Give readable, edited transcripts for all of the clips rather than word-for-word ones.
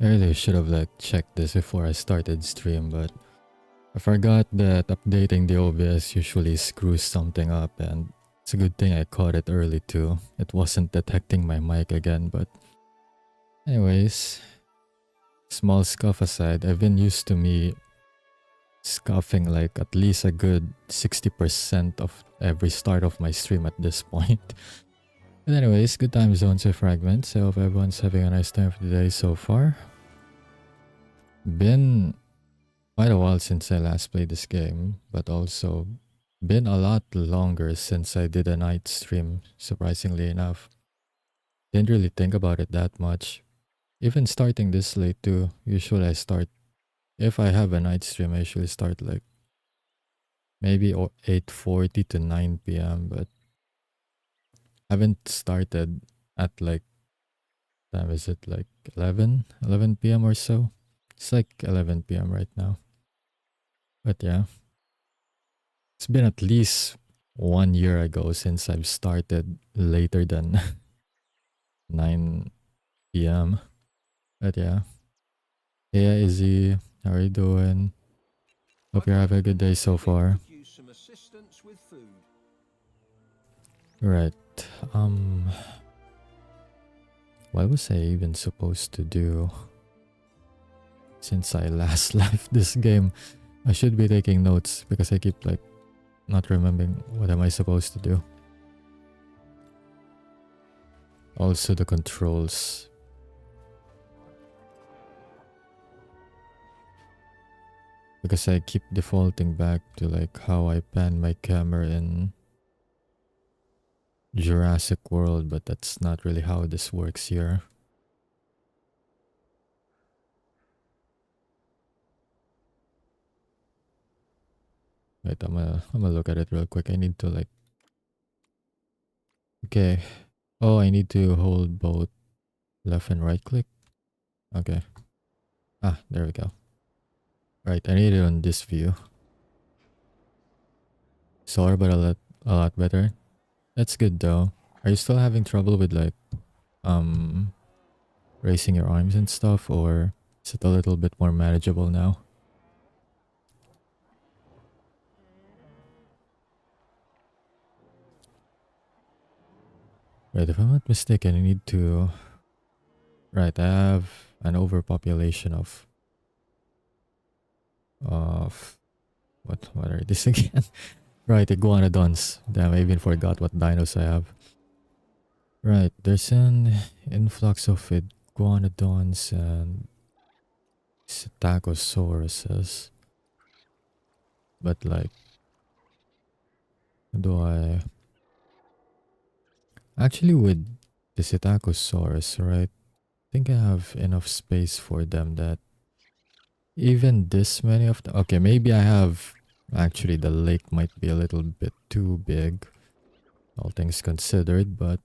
really should have like checked this before I started stream, but I forgot that updating the OBS usually screws something up, and it's a good thing I caught it early too. It wasn't detecting my mic again, but anyways, small scuff aside, I've been used to me scuffing like at least a good 60% of every start of my stream at this point. But anyways, good time zones with fragments. I hope everyone's having a nice time for the day so far. Been quite a while since I last played this game, but also been a lot longer since I did a night stream, surprisingly enough. Didn't really think about it that much. Even starting this late too, usually I start, if I have a night stream, I usually start like maybe 8:40 to 9 p.m. But haven't started at like, time is it like 11 p.m. or so? It's like 11 p.m. right now. But yeah, it's been at least 1 year ago since I've started later than 9 p.m. But yeah. Hey Izzy, how are you doing? Hope you're having a good day so far. Right. Um what was I even supposed to do since I last left this game? I should be taking notes because I keep like not remembering what am I supposed to do. Also the controls. Because I keep defaulting back to like how I pan my camera in Jurassic World, but that's not really how this works here. Wait, I'm gonna look at it real quick. I need to like, okay. Oh, I need to hold both left and right click. Okay. Ah, there we go. Right, I need it on this view. Sorry, but a lot better. That's good though. Are you still having trouble with like raising your arms and stuff, or is it a little bit more manageable now? Right, if I'm not mistaken, I need to... Right, I have an overpopulation of... What are these again? Right, iguanodons. Damn, I even forgot what dinos I have. Right, there's an influx of iguanodons and Stachosauruses. But like, do I... Actually, with the Psittacosaurus, right? I think I have enough space for them that even this many of them... Okay, maybe I have... Actually, the lake might be a little bit too big, all things considered, but...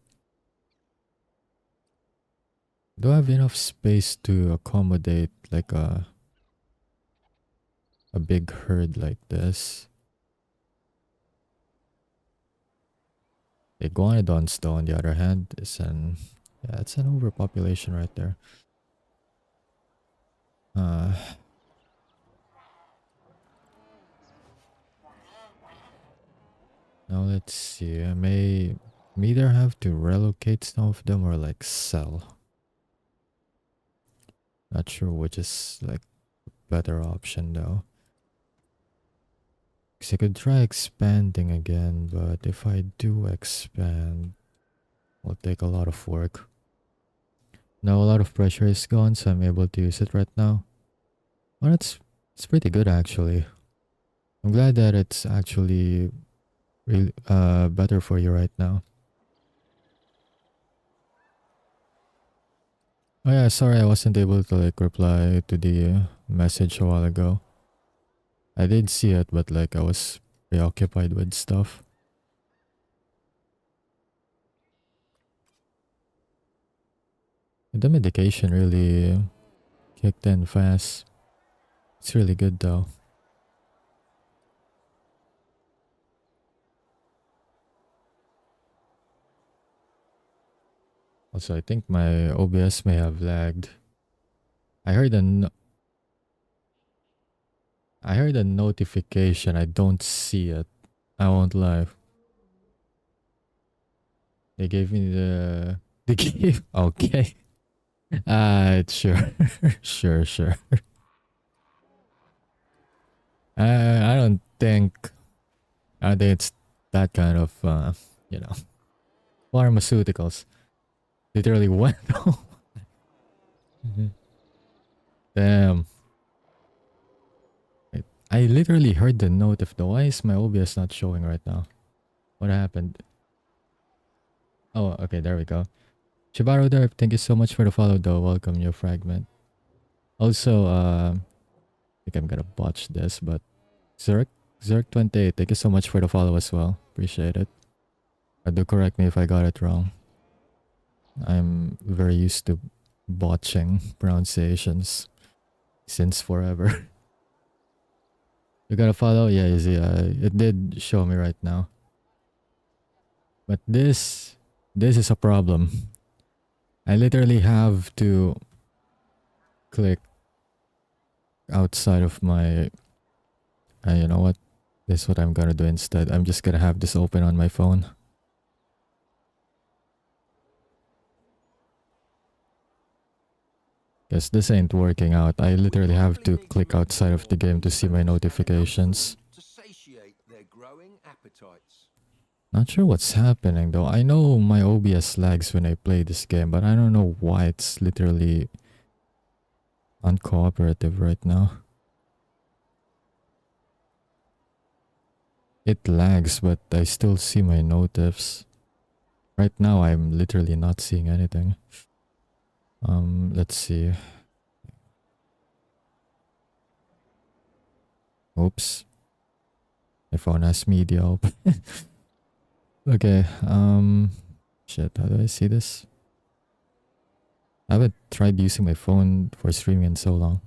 Do I have enough space to accommodate like a big herd like this? Iguanodons, though, on the other hand, is an... Yeah, it's an overpopulation right there. Now let's see. I may either have to relocate some of them or like sell. Not sure which is like a better option though. Because I could try expanding again, but if I do expand, it'll take a lot of work. Now a lot of pressure is gone, so I'm able to use it right now. Well, it's pretty good actually. I'm glad that it's actually really better for you right now. Oh yeah, sorry I wasn't able to like reply to the message a while ago. I did see it, but like I was preoccupied with stuff. The medication really kicked in fast. It's really good though. Also, I think my OBS may have lagged. I heard I heard a notification. I don't see it. I won't lie. They gave me the. They gave. Okay. Sure, sure. I don't think. I don't think it's that kind of. You know, pharmaceuticals. Literally went. Damn. I literally heard the note of the. Why is my OBS not showing right now? What happened? Oh, okay. There we go. Shibaro Derp, thank you so much for the follow, though. Welcome, your fragment. Also, I think I'm gonna botch this, but Zerk28, thank you so much for the follow as well. Appreciate it. Do correct me if I got it wrong. I'm very used to botching pronunciations since forever. You got a follow? Yeah, easy. It did show me right now. But this is a problem. I literally have to click outside of my. You know what? This is what I'm gonna do instead. I'm just gonna have this open on my phone. Because this ain't working out. I literally have to click outside of the game to see my notifications. Not sure what's happening though. I know my OBS lags when I play this game, but I don't know why it's literally uncooperative right now. It lags, but I still see my notifs. Right now, I'm literally not seeing anything. Let's see. Oops. My phone has media open. Okay, shit, how do I see this? I haven't tried using my phone for streaming in so long.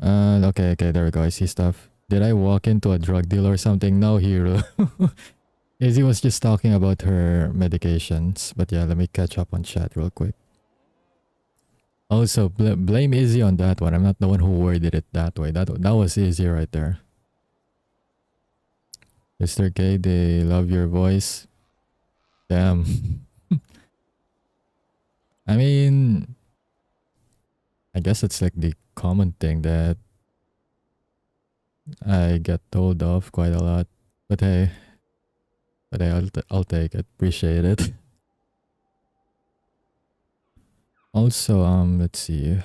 Okay, there we go. I see stuff. Did I walk into a drug dealer or something? No, Hero. Izzy was just talking about her medications. But yeah, let me catch up on chat real quick. Also, blame Izzy on that one. I'm not the one who worded it that way. That was Izzy right there. Mr. K, they love your voice. Damn. I mean, I guess it's like the common thing that I get told off quite a lot. But hey, I'll take it. Appreciate it. Also, let's see.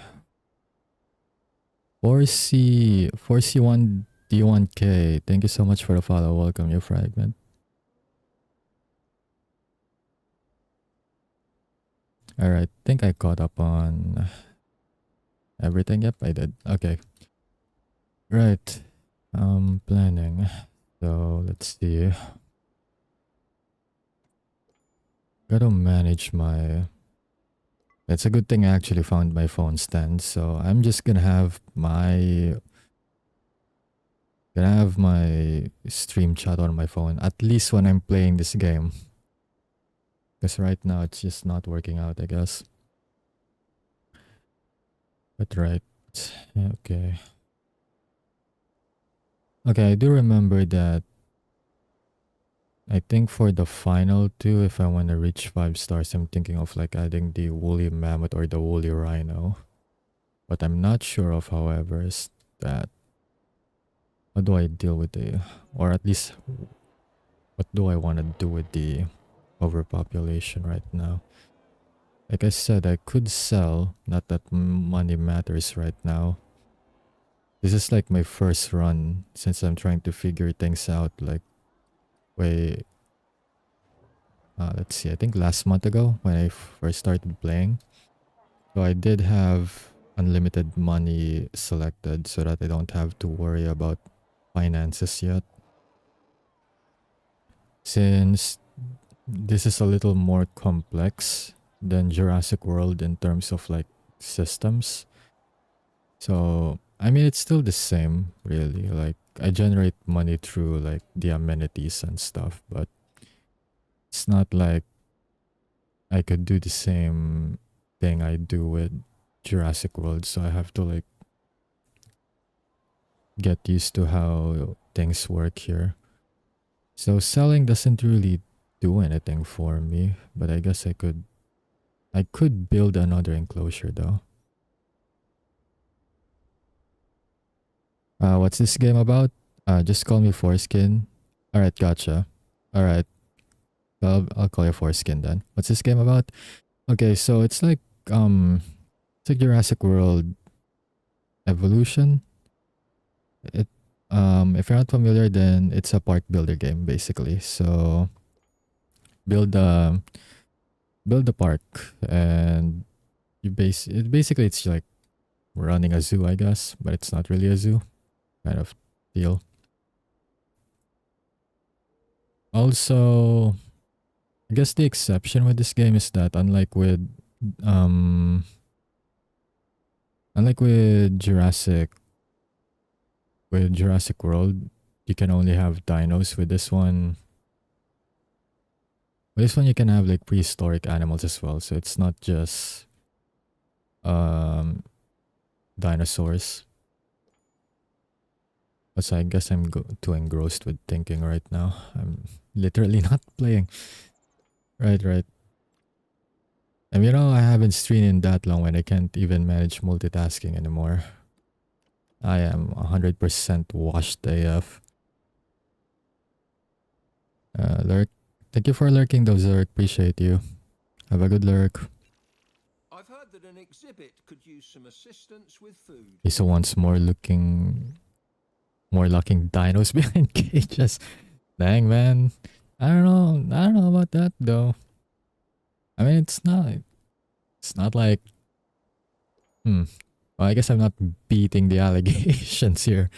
4C1D1K. Thank you so much for the follow. Welcome, your fragment. Alright, think I caught up on everything. Yep, I did. Okay. Right. Planning. So let's see. Gotta manage my. It's a good thing I actually found my phone stand. So I'm just gonna have my stream chat on my phone, at least when I'm playing this game. Because right now it's just not working out, I guess. But right. Okay. Okay, I do remember that. I think for the final two, if I want to reach 5 stars, I'm thinking of like adding the woolly mammoth or the woolly rhino. What I'm not sure of, however, is that how do I deal with the, or at least what do I want to do with the overpopulation right now? Like I said, I could sell, not that money matters right now. This is like my first run since I'm trying to figure things out like way let's see, I think last month ago when I first started playing. So I did have unlimited money selected so that I don't have to worry about finances yet. Since this is a little more complex than Jurassic World in terms of like systems. So, I mean, it's still the same, really. Like, I generate money through like the amenities and stuff, but it's not like I could do the same thing I do with Jurassic World, so I have to like get used to how things work here. So selling doesn't really do anything for me, but I guess I could build another enclosure though. What's this game about? Just call me Foreskin. Alright, gotcha. Alright, I'll call you Foreskin then. What's this game about? Okay, so it's like Jurassic World Evolution. It if you're not familiar, then it's a park builder game basically. So build a build a park, and basically it's like running a zoo, I guess, but it's not really a zoo kind of deal. Also, I guess the exception with this game is that um unlike with Jurassic World, you can only have dinos. With this one you can have like prehistoric animals as well. So it's not just um dinosaurs. But so I guess I'm too engrossed with thinking right now. I'm literally not playing. Right, right. And I haven't streamed in that long when I can't even manage multitasking anymore. I am 100% washed AF. Lurk. Thank you for lurking though, Zerk. Appreciate you. Have a good lurk. I've heard that an exhibit could use some assistance with food. Okay, so once more locking dinos behind cages. Dang, man. I don't know about that though. I mean, it's not like, well, I guess I'm not beating the allegations here.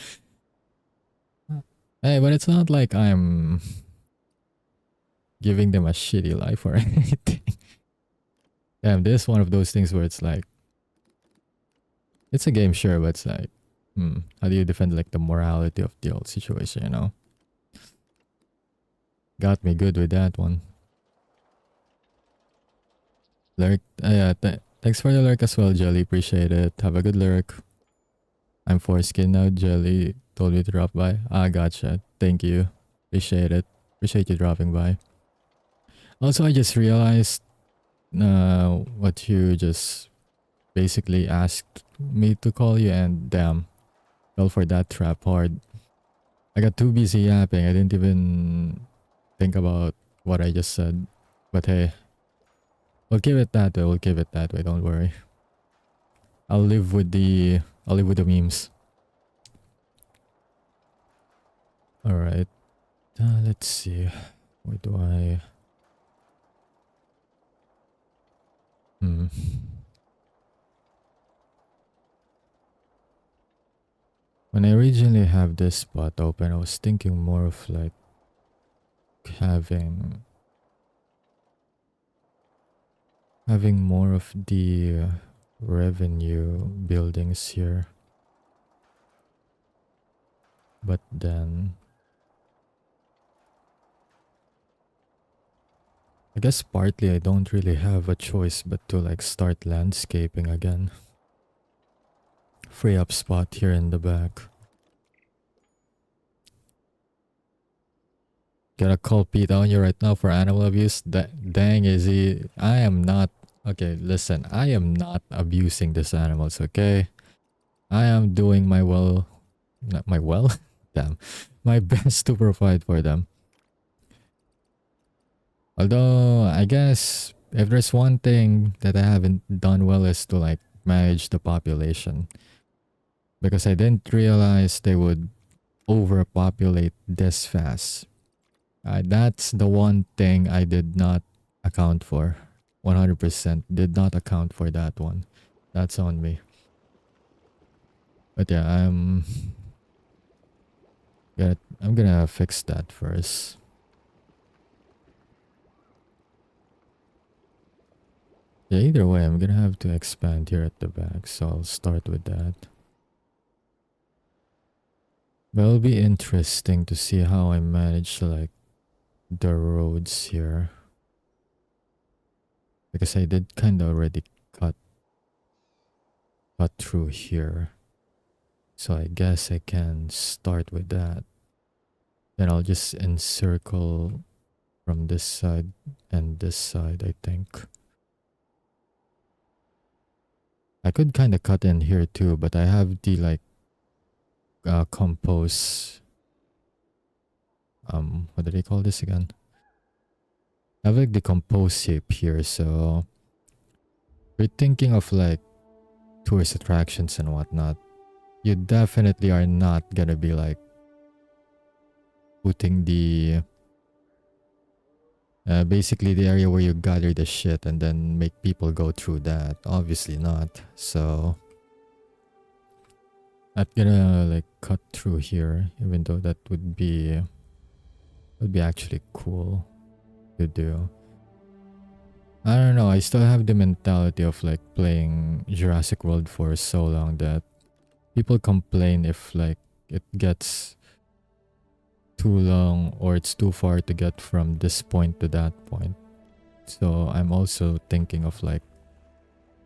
Hey, but it's not like I'm giving them a shitty life or anything. Damn, this is one of those things where it's like, it's a game, sure, but it's like, how do you defend like the morality of the old situation, Got me good with that one. Lurk, yeah, thanks for the lurk as well, Jelly. Appreciate it. Have a good lurk. I'm Foreskin now. Jelly told me to drop by. Gotcha. Thank you. Appreciate it. Appreciate you dropping by. Also, I just realized what you just basically asked me to call you, and damn, fell for that trap hard. I got too busy yapping. I didn't even think about what I just said. But hey, we'll give it that way. We'll give it that way. Don't worry. I'll live with the memes. All right. Let's see. Where do I? When I originally have this spot open, I was thinking more of like having more of the revenue buildings here. But then I guess partly I don't really have a choice but to like start landscaping again. Free up spot here in the back. Gotta call Pete on you right now for animal abuse. Dang, is he? I am not. Okay, listen. I am not abusing these animals, okay? I am doing my well. Not my well? Damn. My best to provide for them. Although, I guess if there's one thing that I haven't done well is to like manage the population. Because I didn't realize they would overpopulate this fast. That's the one thing I did not account for. 100% did not account for that one. That's on me. But yeah, I'm gonna fix that first. Yeah, either way, I'm gonna have to expand here at the back, so I'll start with that. But it'll be interesting to see how I manage like the roads here. Because I did kind of already cut cut through here. So I guess I can start with that. Then I'll just encircle from this side and this side, I think. I could kind of cut in here too, but I have the like compose, what do they call this again? I have like the compose shape here, so we're thinking of like tourist attractions and whatnot. You definitely are not gonna be like putting the basically the area where you gather the shit and then make people go through that. Obviously not. So I'm gonna like cut through here, even though that would be actually cool to do. I don't know. I still have the mentality of like playing Jurassic World for so long that people complain if like it gets too long or it's too far to get from this point to that point. So I'm also thinking of like,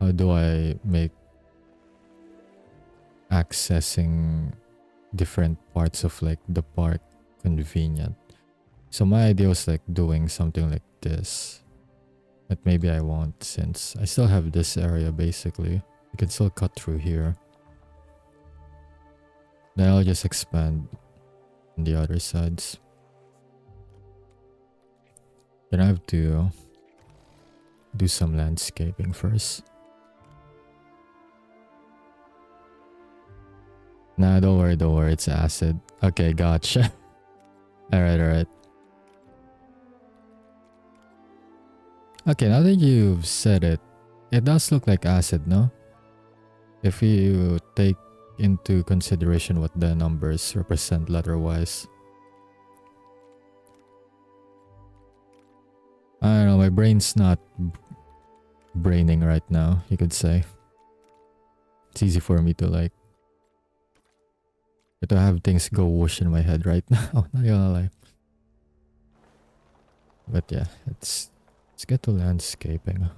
how do I make accessing different parts of like the park convenient? So my idea was like doing something like this, but maybe I won't since I still have this area basically. You can still cut through here. Then I'll just expand on the other sides. Then I have to do some landscaping first. Nah, don't worry, it's acid. Okay, gotcha. Alright. Okay, now that you've said it, it does look like acid, no? If you take into consideration what the numbers represent letter-wise. I don't know, my brain's not braining right now, you could say. It's easy for me to like to have things go whoosh in my head right now, not gonna lie. But yeah, let's get to landscaping.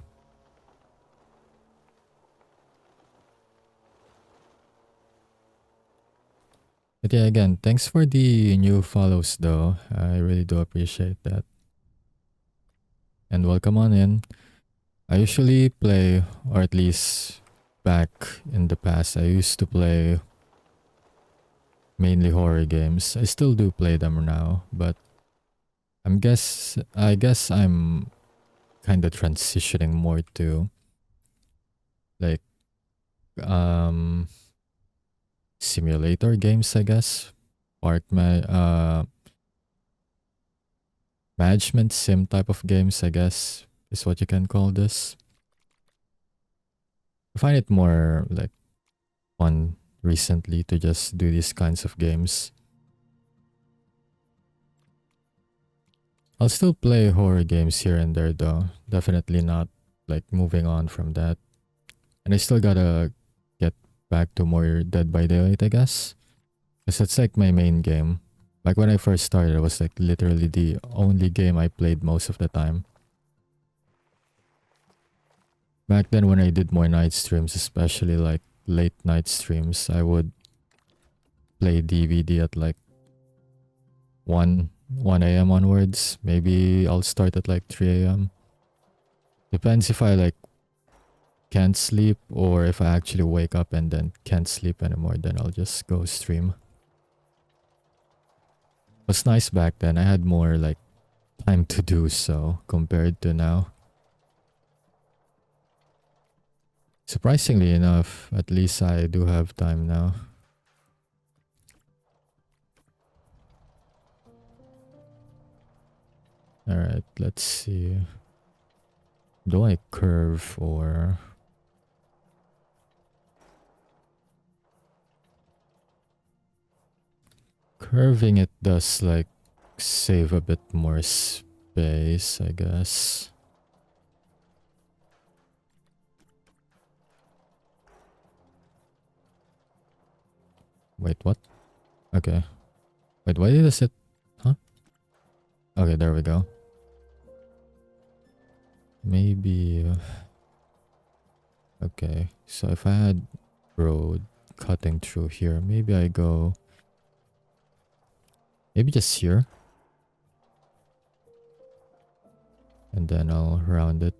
But yeah, again, thanks for the new follows though. I really do appreciate that. And welcome on in. I usually play, or at least back in the past, I used to play mainly horror games. I still do play them now, but I guess I'm kind of transitioning more to like simulator games, I guess. Management sim type of games, I guess, is what you can call this. I find it more like fun recently to just do these kinds of games. I'll still play horror games here and there though. Definitely not like moving on from that. And I still gotta get back to more Dead by Daylight, I guess. Because that's like my main game. Like when I first started, it was like literally the only game I played most of the time. Back then when I did more night streams, especially like late night streams, I would play DVD at like 1 a.m. onwards. Maybe I'll start at like 3 a.m. Depends if I like can't sleep or if I actually wake up and then can't sleep anymore, then I'll just go stream. It was nice back then. I had more like time to do so compared to now. Surprisingly enough, at least I do have time now. Alright, let's see. Do I curve or... Curving it does like save a bit more space, I guess. Wait, what? Okay. Wait, why did I set... Huh? Okay, there we go. Maybe... Okay, so if I had road cutting through here. Maybe I go... Maybe just here. And then I'll round it.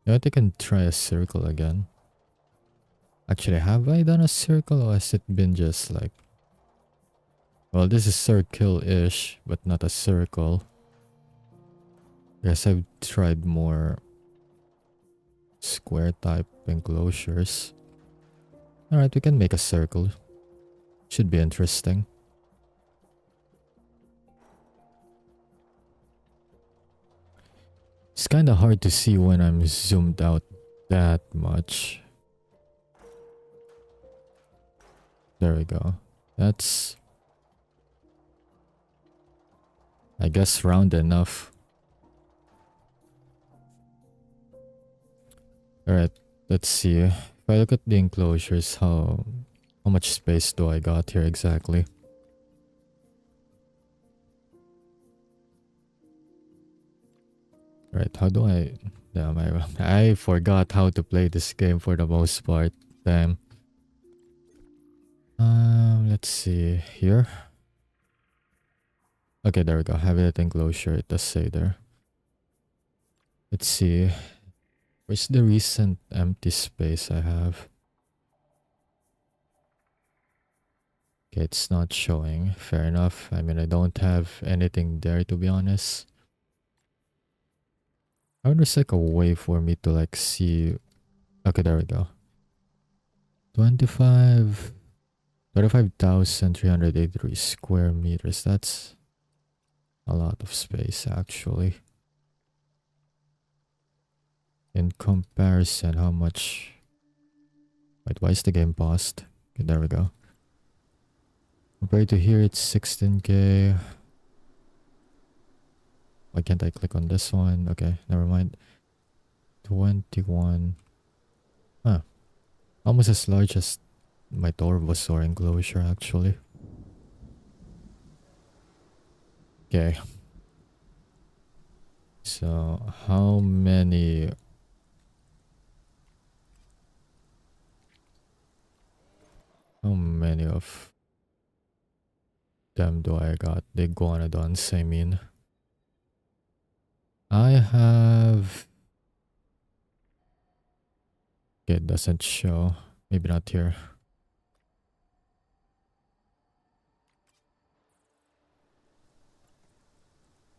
You know what, I can try a circle again. Actually, have I done a circle or has it been just like... Well, this is circle-ish, but not a circle. Guess I've tried more square type enclosures. Alright, we can make a circle. Should be interesting. It's kinda hard to see when I'm zoomed out that much. There we go. That's... I guess round enough. Alright, let's see. If I look at the enclosures, how much space do I got here exactly? Right, how do I... Damn, I forgot how to play this game for the most part. Damn. Let's see. Here? Okay, there we go. Habitat enclosure, it does say there. Let's see. Where's the recent empty space I have? Okay, it's not showing. Fair enough. I mean, I don't have anything there, to be honest. I wonder if there's like a way for me to like see... Okay, there we go. 25,383 square meters. That's a lot of space, actually. In comparison, how much... Wait, why is the game paused? Okay, there we go. Compared to here, it's 16k. Why can't I click on this one? Okay, never mind. 21. Huh. Almost as large as my Torvosaur enclosure, actually. Okay. So, how many... How many of them do I got? The iguanodons, I mean. I have... Okay, it doesn't show. Maybe not here.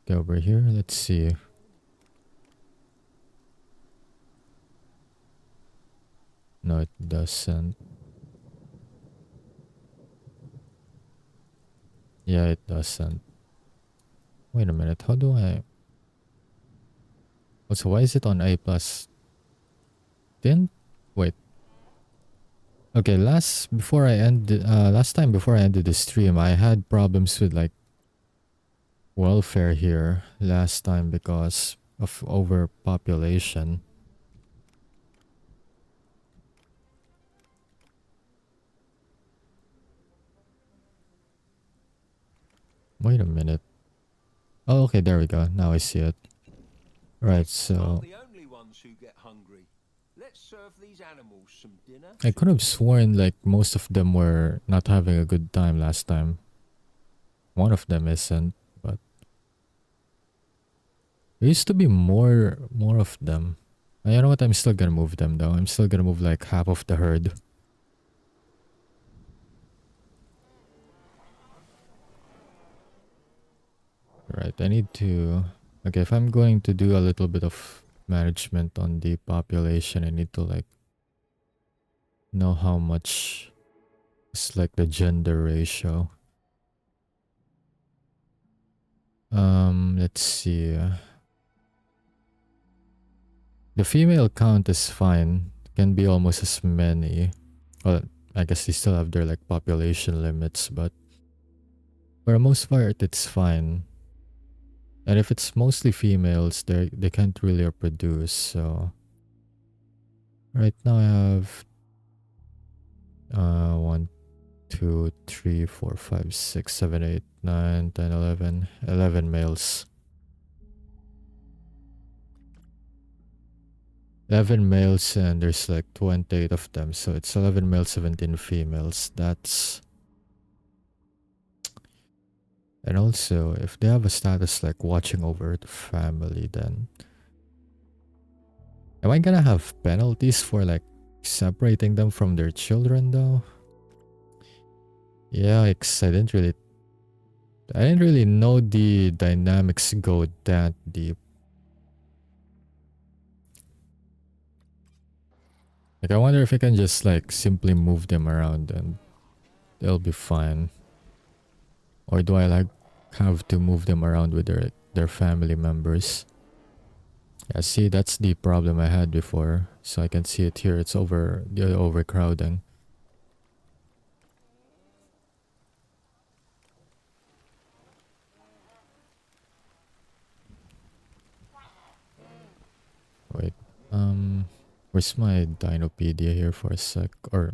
Okay, over here, let's see. No, it doesn't. Yeah, it doesn't. Wait a minute, how do I... Oh, so why is it on A+? Didn't... Wait. Okay, last time before I ended the stream, I had problems with like welfare here last time because of overpopulation. Wait a minute. Oh, okay, there we go. Now I see it. Right, so... The only ones who get hungry. Let's serve these animals some dinner. I could have sworn like most of them were not having a good time last time. One of them isn't, but... There used to be more of them. You know what? I'm still gonna move them though. I'm still gonna move like half of the herd. Right, I need to... Okay, if I'm going to do a little bit of management on the population, I need to like know how much is like the gender ratio. Let's see. The female count is fine. Can be almost as many. Well, I guess they still have their like population limits, but for the most part, it's fine. And if it's mostly females, they can't really reproduce, so... Right now I have... 1, 2, 3, 4, 5, 6, 7, 8, 9, 10, 11. 11 males. 11 males and there's like 28 of them, so it's 11 males, 17 females. That's... And also, if they have a status like watching over the family, then am I gonna have penalties for like separating them from their children though? Yeah, I didn't really know the dynamics go that deep. Like I wonder if I can just like simply move them around and they'll be fine. Or do I like have to move them around with their family members? Yeah, see, that's the problem I had before. So I can see it here. It's the overcrowding. Wait, where's my Dinopedia here for a sec? Or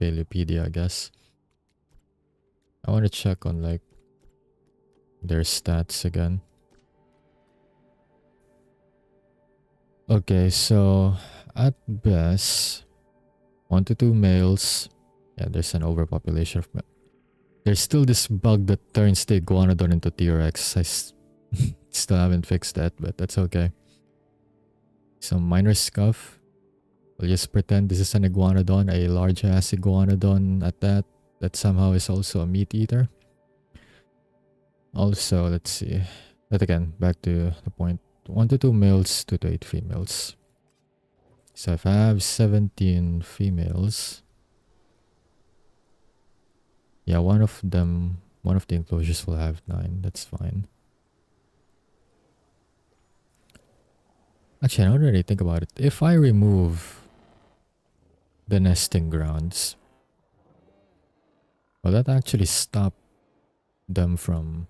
Paleopedia, I guess. I want to check on like their stats again. Okay, so at best, 1 to 2 males. Yeah, there's an overpopulation of there's still this bug that turns the iguanodon into T-Rex. Still haven't fixed that, but that's okay. Some minor scuff. We'll just pretend this is an iguanodon, a large ass iguanodon at that somehow is also a meat eater. Also, let's see. But again, back to the point. 1 to 2 males, 2 to 8 females. So if I have 17 females, yeah, one of the enclosures will have 9. That's fine. Actually, I don't really think about it. If I remove the nesting grounds, will that actually stop them from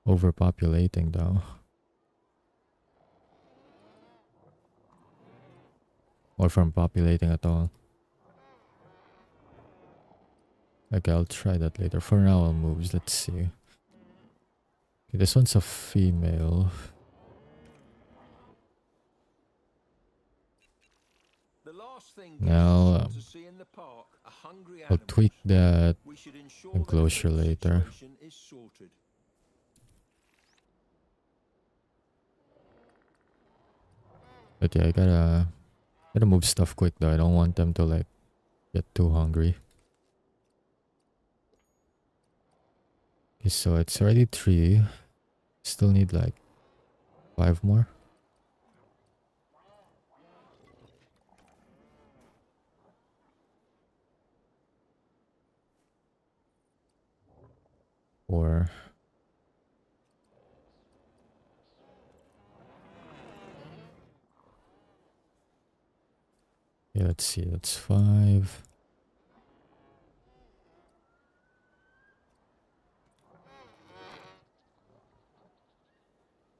overpopulating though? Or from populating at all? Okay, I'll try that later. For now, I'll move. Let's see. Okay, this one's a female. Now, I'll tweak that enclosure later. But yeah, I gotta move stuff quick though. I don't want them to like get too hungry. Okay, so it's already 3. Still need like 5 more. Or yeah, let's see. That's 5.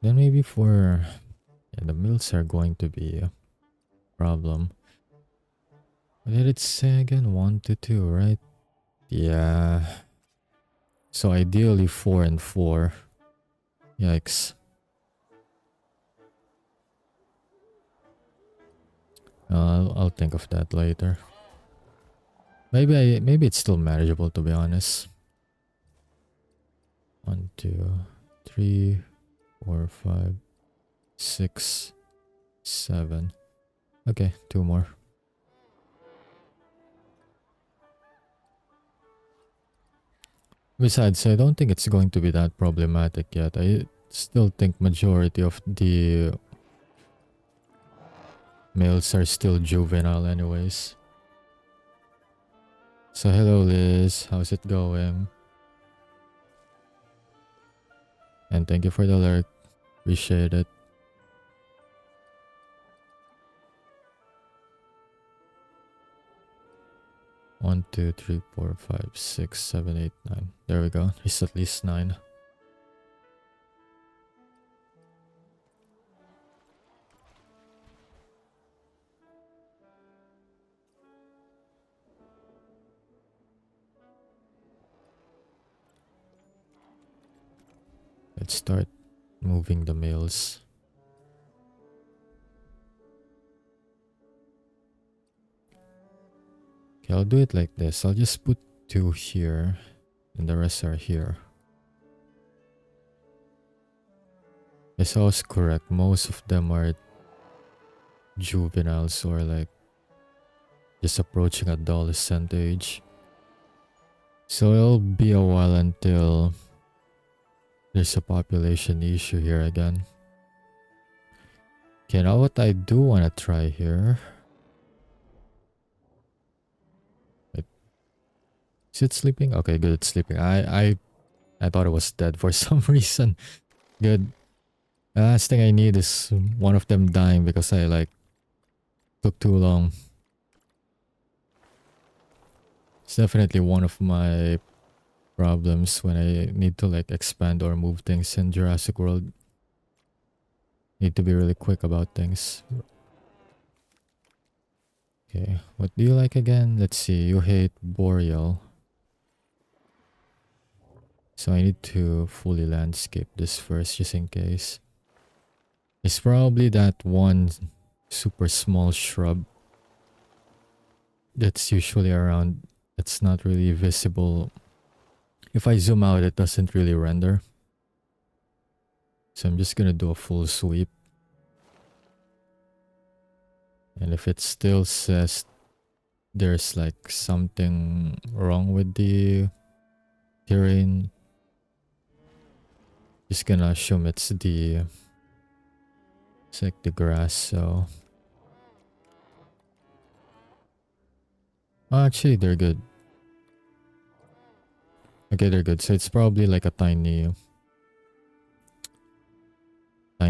Then maybe for yeah, the mills are going to be a problem. What did it say again? 1 to 2, right? Yeah. So ideally 4 and 4. Yikes. I'll think of that later. Maybe it's still manageable to be honest. 1, 2, 3, 4, 5, 6, 7. Okay, 2 more. Besides, I don't think it's going to be that problematic yet. I still think majority of the males are still juvenile anyways. So hello Liz, how's it going? And thank you for the alert. Appreciate it. One, two, three, 4, 5, 6, 7, 8, 9. There we go. There's at least 9. Let's start moving the males. Okay, I'll do it like this. I'll just put 2 here and the rest are here. Yes, I was correct. Most of them are juveniles or like just approaching adolescent age. So it'll be a while until there's a population issue here again. Okay, now what I do want to try here. Wait, is it sleeping? Okay, good, it's sleeping. I thought it was dead for some reason. Good. The last thing I need is one of them dying because I like took too long. It's definitely one of my problems when I need to like expand or move things in Jurassic World. Need to be really quick about things. Okay, what do you like again? Let's see, you hate Boreal. So I need to fully landscape this first just in case. It's probably that one super small shrub that's usually around. It's not really visible. If I zoom out, it doesn't really render. So I'm just gonna do a full sweep. And if it still says there's like something wrong with the terrain, just gonna assume it's like the grass. So actually they're good. Okay, they're good. So it's probably like a tiny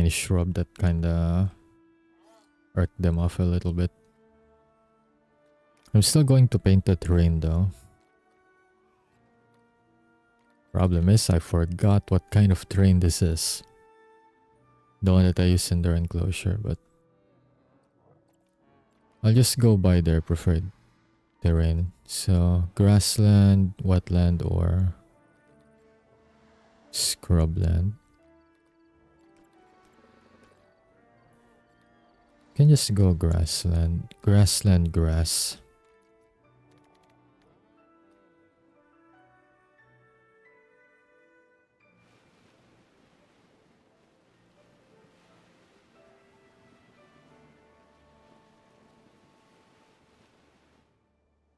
shrub that kinda irked them off a little bit. I'm still going to paint the terrain though. Problem is I forgot what kind of terrain this is. The one that I use in their enclosure, but I'll just go by their preferred terrain. So grassland, wetland, or scrubland. Can just go grassland. Grassland grass.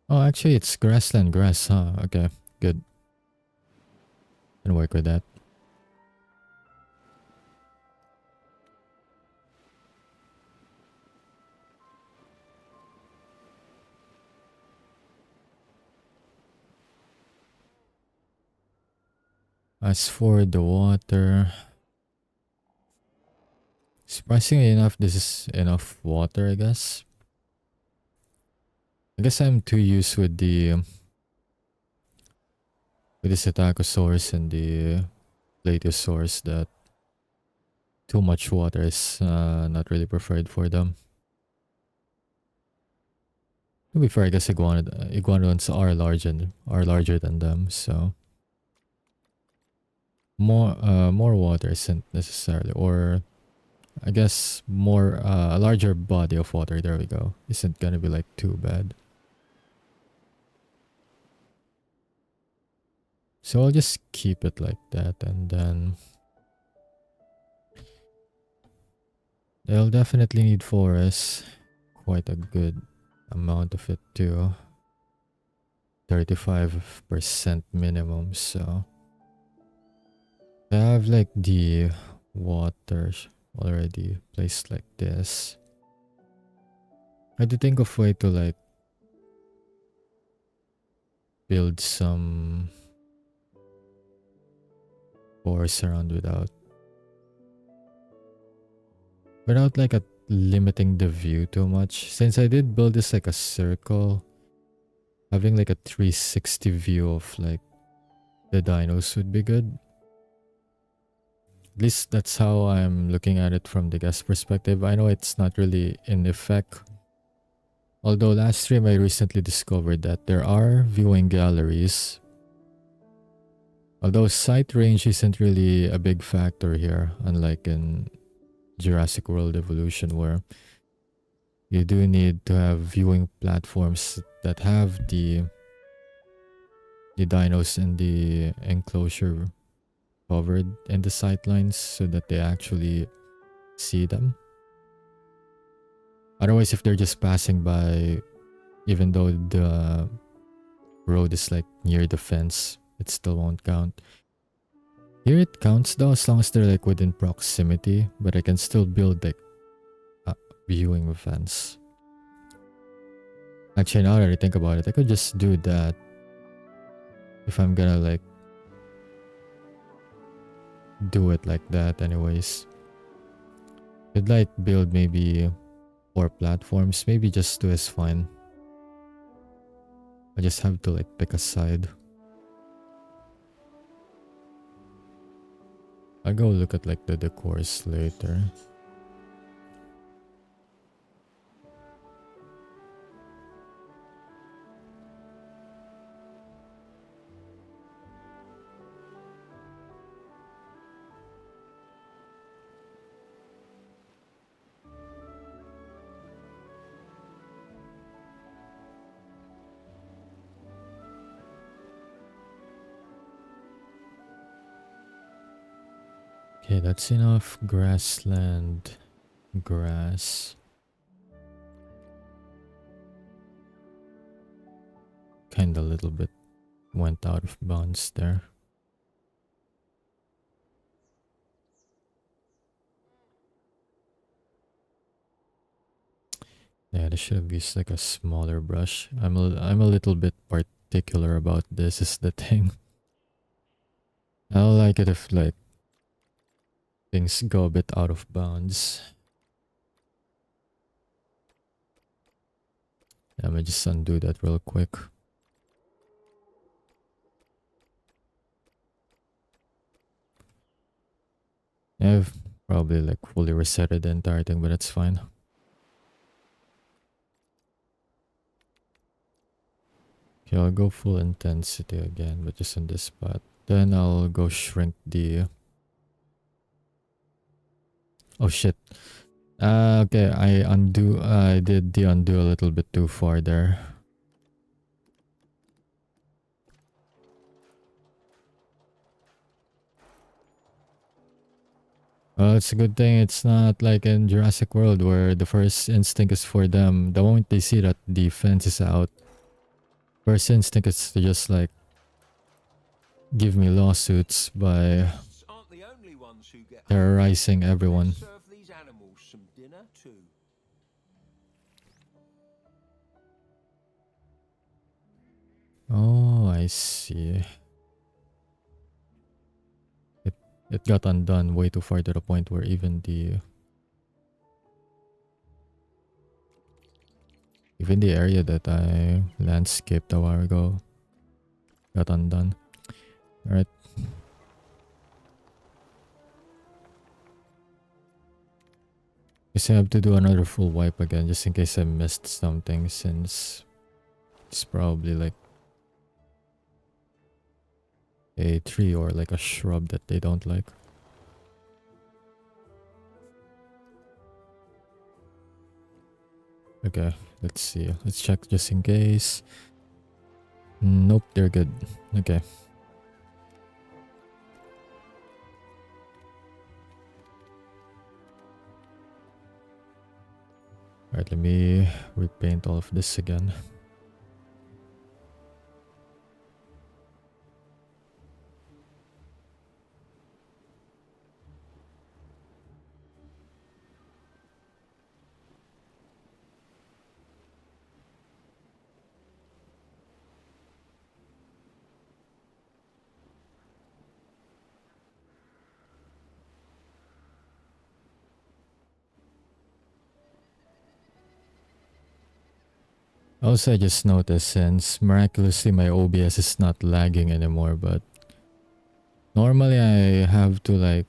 Oh, actually it's grassland grass, huh? Okay, good. Can work with that. As for the water, surprisingly enough, this is enough water, I guess. I guess I'm too used with the Cetacosaurus and the Plateosaurus that too much water is not really preferred for them. To be fair, I guess iguanodons are larger than them, so more water isn't necessarily, or I guess more a larger body of water. There we go. Isn't gonna be like too bad. So I'll just keep it like that, and then they'll definitely need forests, quite a good amount of it too. 35% minimum, so I have like the water already placed like this. I had to think of way to like build some forests around without like limiting the view too much. Since I did build this like a circle, having like a 360 view of like the dinos would be good. At least that's how I'm looking at it from the guest perspective. I know it's not really in effect. Although last stream I recently discovered that there are viewing galleries. Although sight range isn't really a big factor here, unlike in Jurassic World Evolution where you do need to have viewing platforms that have the dinos in the enclosure covered in the sightlines so that they actually see them. Otherwise, if they're just passing by, even though the road is like near the fence, it still won't count. Here it counts though, as long as they're like within proximity, but I can still build like a viewing fence. Actually, now that I think about it, I could just do that if I'm gonna like do it like that anyways. I'd like build maybe 4 platforms, maybe just 2 is fine. I just have to like pick a side. I'll go look at like the decors later. Okay, that's enough grassland grass. Kinda a little bit went out of bounds there. Yeah, I should have used like a smaller brush. I'm a little bit particular about this is the thing. I don't like it if like things go a bit out of bounds. Let me just undo that real quick. I've probably like fully resetted the entire thing, but it's fine. Okay, I'll go full intensity again, but just in this spot. Then I'll go shrink the... Oh shit. Okay, I did the undo a little bit too far there. Well, it's a good thing it's not like in Jurassic World where the first instinct is for them. The moment they see that the fence is out, first instinct is to just like give me lawsuits by Guests aren't the only ones who get terrorizing everyone. Let's serve these animals some dinner too. Oh, I see. It got undone way too far to the point where even the area that I landscaped a while ago got undone. Alright. Guess I have to do another full wipe again just in case I missed something, since it's probably like a tree or like a shrub that they don't like. Okay, let's see. Let's check just in case. Nope, they're good. Okay. Alright, let me repaint all of this again. Also, I just noticed since miraculously my OBS is not lagging anymore, but normally I have to like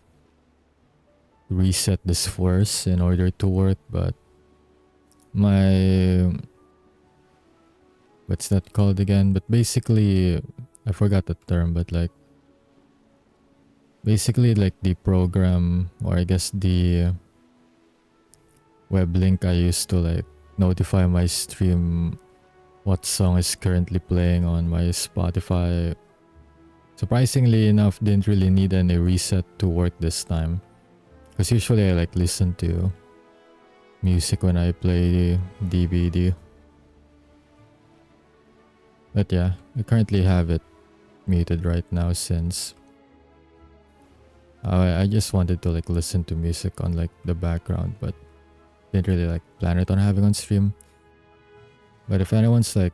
reset this first in order to work, but my... what's that called again? But basically, I forgot the term, but like basically like the program, or I guess the web link I used to like notify my stream what song is currently playing on my Spotify. Surprisingly enough, didn't really need any reset to work this time. Because usually I like listen to music when I play DVD. But yeah, I currently have it muted right now since I just wanted to like listen to music on like the background, but didn't really like plan it on having on stream. But if anyone's like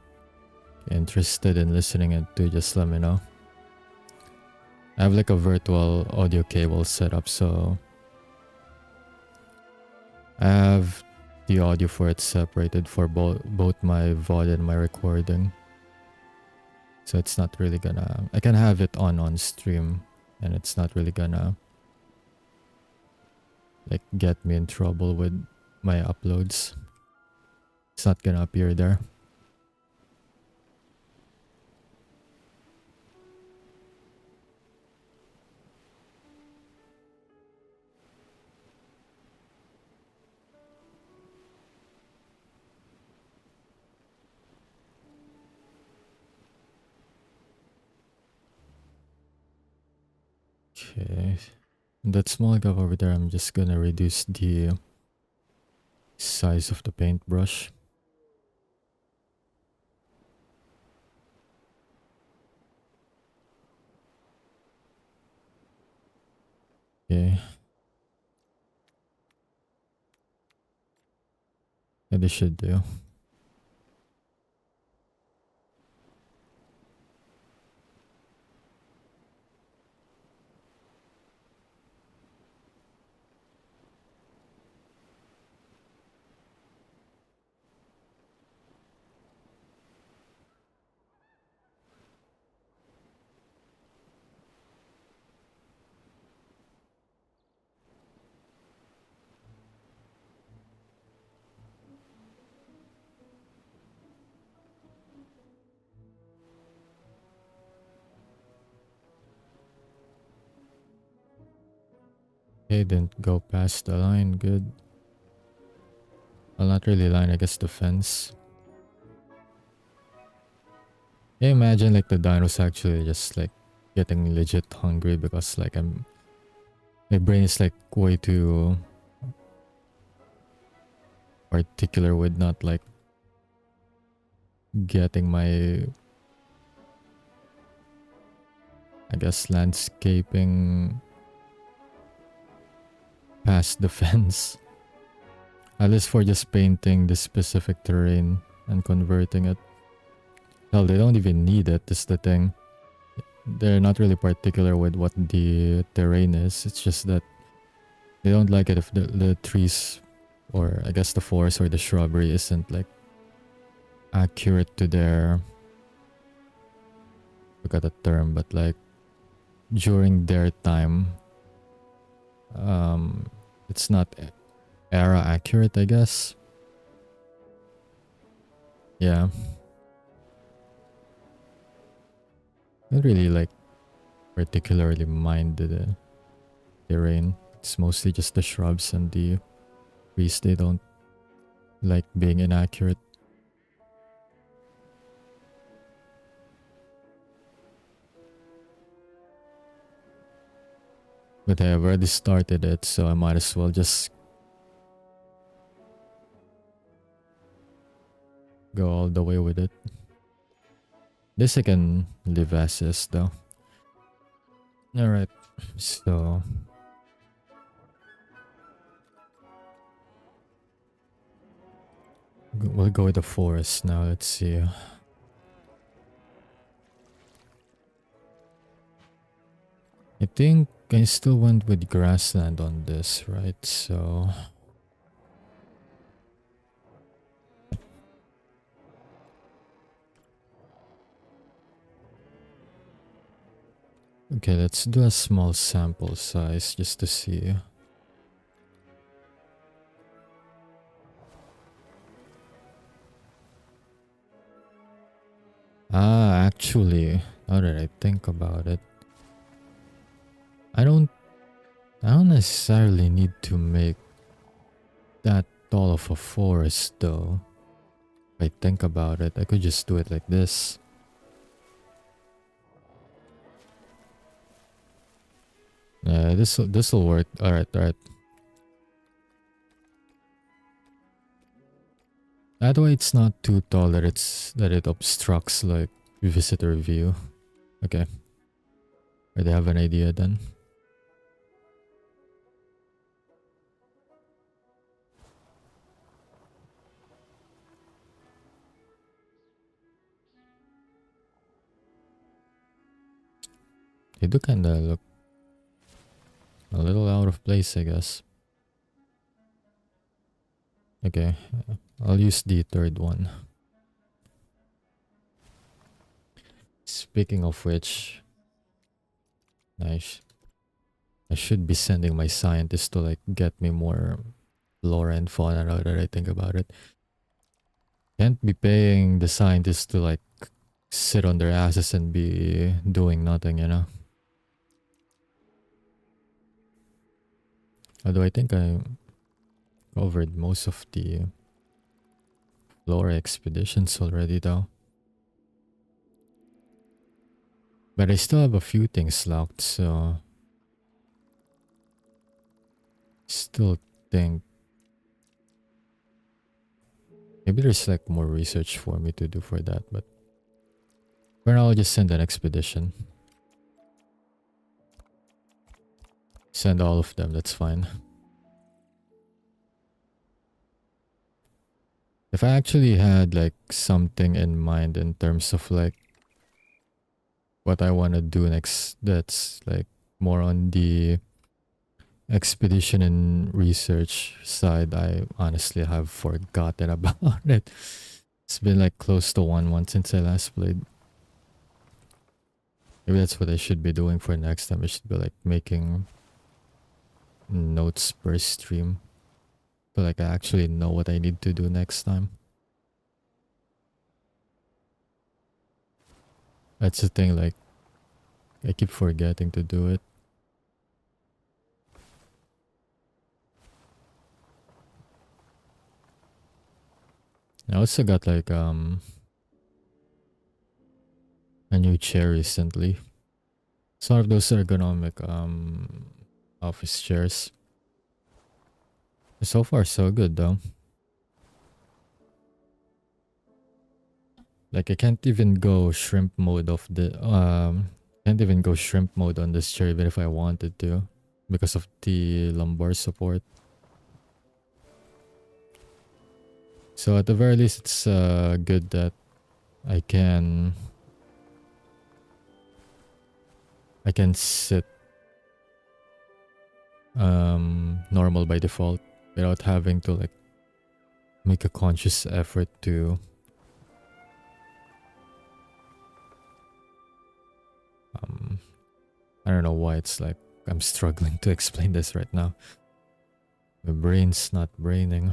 interested in listening it too, just let me know. I have like a virtual audio cable set up, so I have the audio for it separated for both my VOD and my recording. So it's not really gonna, I can have it on stream and it's not really gonna like get me in trouble with my uploads. It's not gonna appear there. Okay, that small gap over there, I'm just gonna reduce the size of the paintbrush. Okay. Yeah, this should do. Okay, didn't go past the line, good. Well, not really line, I guess the fence. Yeah, imagine like the dinos actually just like getting legit hungry because like my brain is like way too particular with not like getting my, I guess, landscaping past the fence. At least for just painting this specific terrain and converting it. Hell, they don't even need it, is the thing. They're not really particular with what the terrain is. It's just that they don't like it if the trees, or I guess the forest or the shrubbery isn't like accurate to their, forgot the term, but like during their time, it's not era accurate, I guess. Yeah. Not really like particularly mind the terrain. It's mostly just the shrubs and the trees. They don't like being inaccurate. But I've already started it, so I might as well just go all the way with it. This I can leave as is though. Alright, so we'll go with the forest now. Let's see. I think I still went with grassland on this, right? So okay, let's do a small sample size just to see. Actually, now that I think about it, I don't necessarily need to make that tall of a forest though. If I think about it, I could just do it like this. Yeah, this'll work. Alright, alright. That way it's not too tall that it obstructs like visitor view. Okay. I have an idea then. They do kinda look a little out of place, I guess. Okay, I'll use the third one. Speaking of which, nice. I should be sending my scientists to like get me more flora and fauna now that I think about it. Can't be paying the scientists to like sit on their asses and be doing nothing, you know? Although I think I covered most of the flora expeditions already though. But I still have a few things locked, so still think maybe there's like more research for me to do for that, but for now I'll just send an expedition. Send all of them, that's fine. If I actually had like something in mind in terms of like what I want to do next, that's like more on the expedition and research side, I honestly have forgotten about it. It's been like close to 1 month since I last played. Maybe that's what I should be doing for next time. I should be like making notes per stream. So like I actually know what I need to do next time. That's the thing, like I keep forgetting to do it. I also got like a new chair recently. It's one of those ergonomic office chairs. So far so good though. Like I can't even go shrimp mode of the can't even go shrimp mode on this chair even if I wanted to because of the lumbar support. So at the very least it's good that I can sit normal by default without having to like make a conscious effort to I don't know why it's like I'm struggling to explain this right now. My brain's not braining.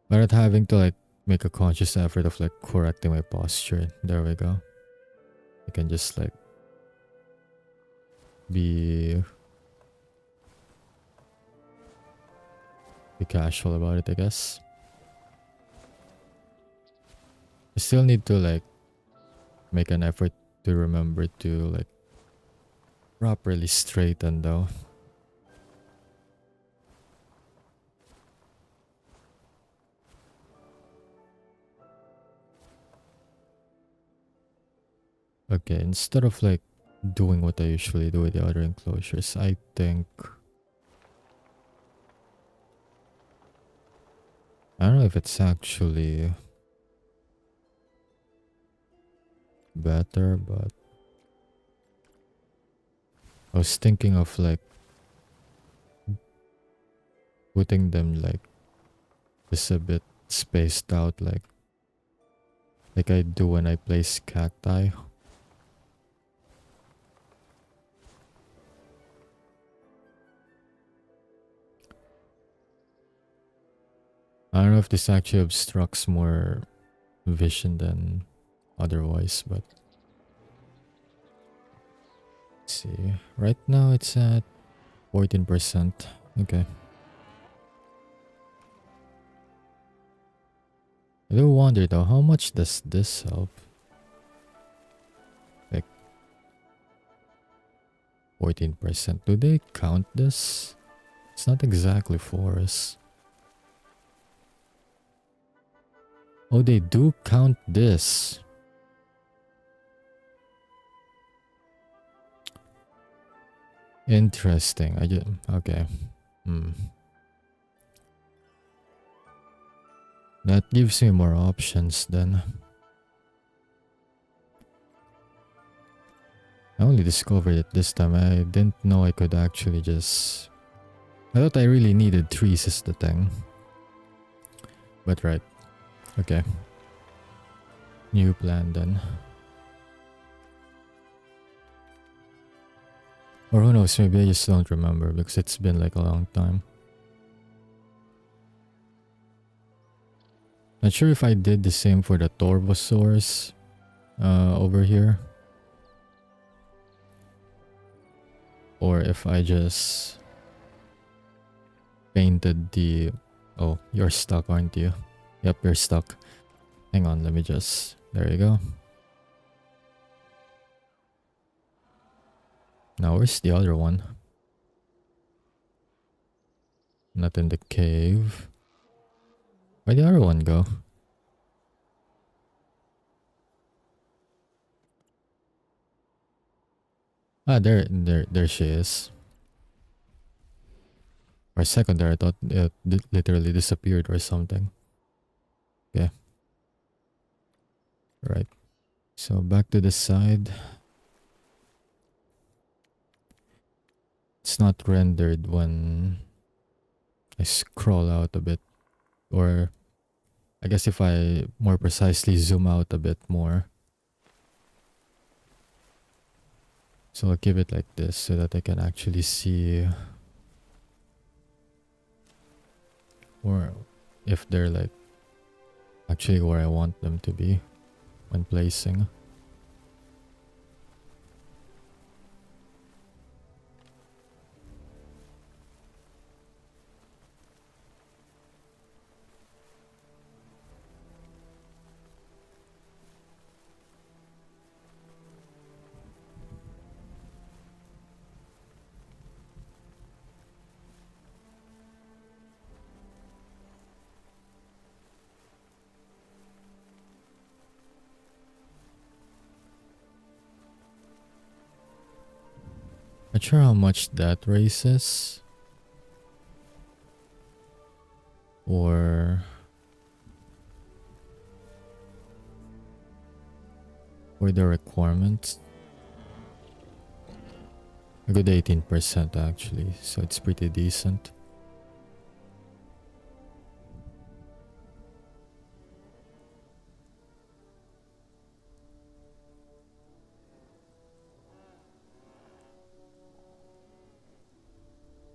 Without having to like make a conscious effort of like correcting my posture. There we go. I can just like be casual about it, I guess. I still need to like make an effort to remember to like properly straighten though. Okay, instead of like doing what I usually do with the other enclosures, I think I don't know if it's actually better, but I was thinking of like putting them like just a bit spaced out like I do when I place cacti. I don't know if this actually obstructs more vision than otherwise, but let's see. Right now it's at 14%. Okay. I do wonder though, how much does this help? Like 14%. Do they count this? It's not exactly forest. Oh, they do count this. Interesting. Okay. Hmm. That gives me more options then. I only discovered it this time. I didn't know I could actually just... I thought I really needed trees is the thing. But right. Okay. New plan then. Or who knows, maybe I just don't remember because it's been like a long time. Not sure if I did the same for the Torvosaurs over here. Or if I just painted the... Oh, you're stuck, aren't you? Yep, you're stuck. Hang on, let me just... There you go. Now, where's the other one? Not in the cave. Where'd the other one go? Ah, there she is. For a second there, I thought it literally disappeared or something. Okay. Right. So back to the side. It's not rendered when I scroll out a bit. Or I guess if I more precisely zoom out a bit more. So I'll give it like this so that I can actually see, or if they're like actually where I want them to be when placing. Not sure how much that raises. Or the requirements. A good 18% actually, so it's pretty decent.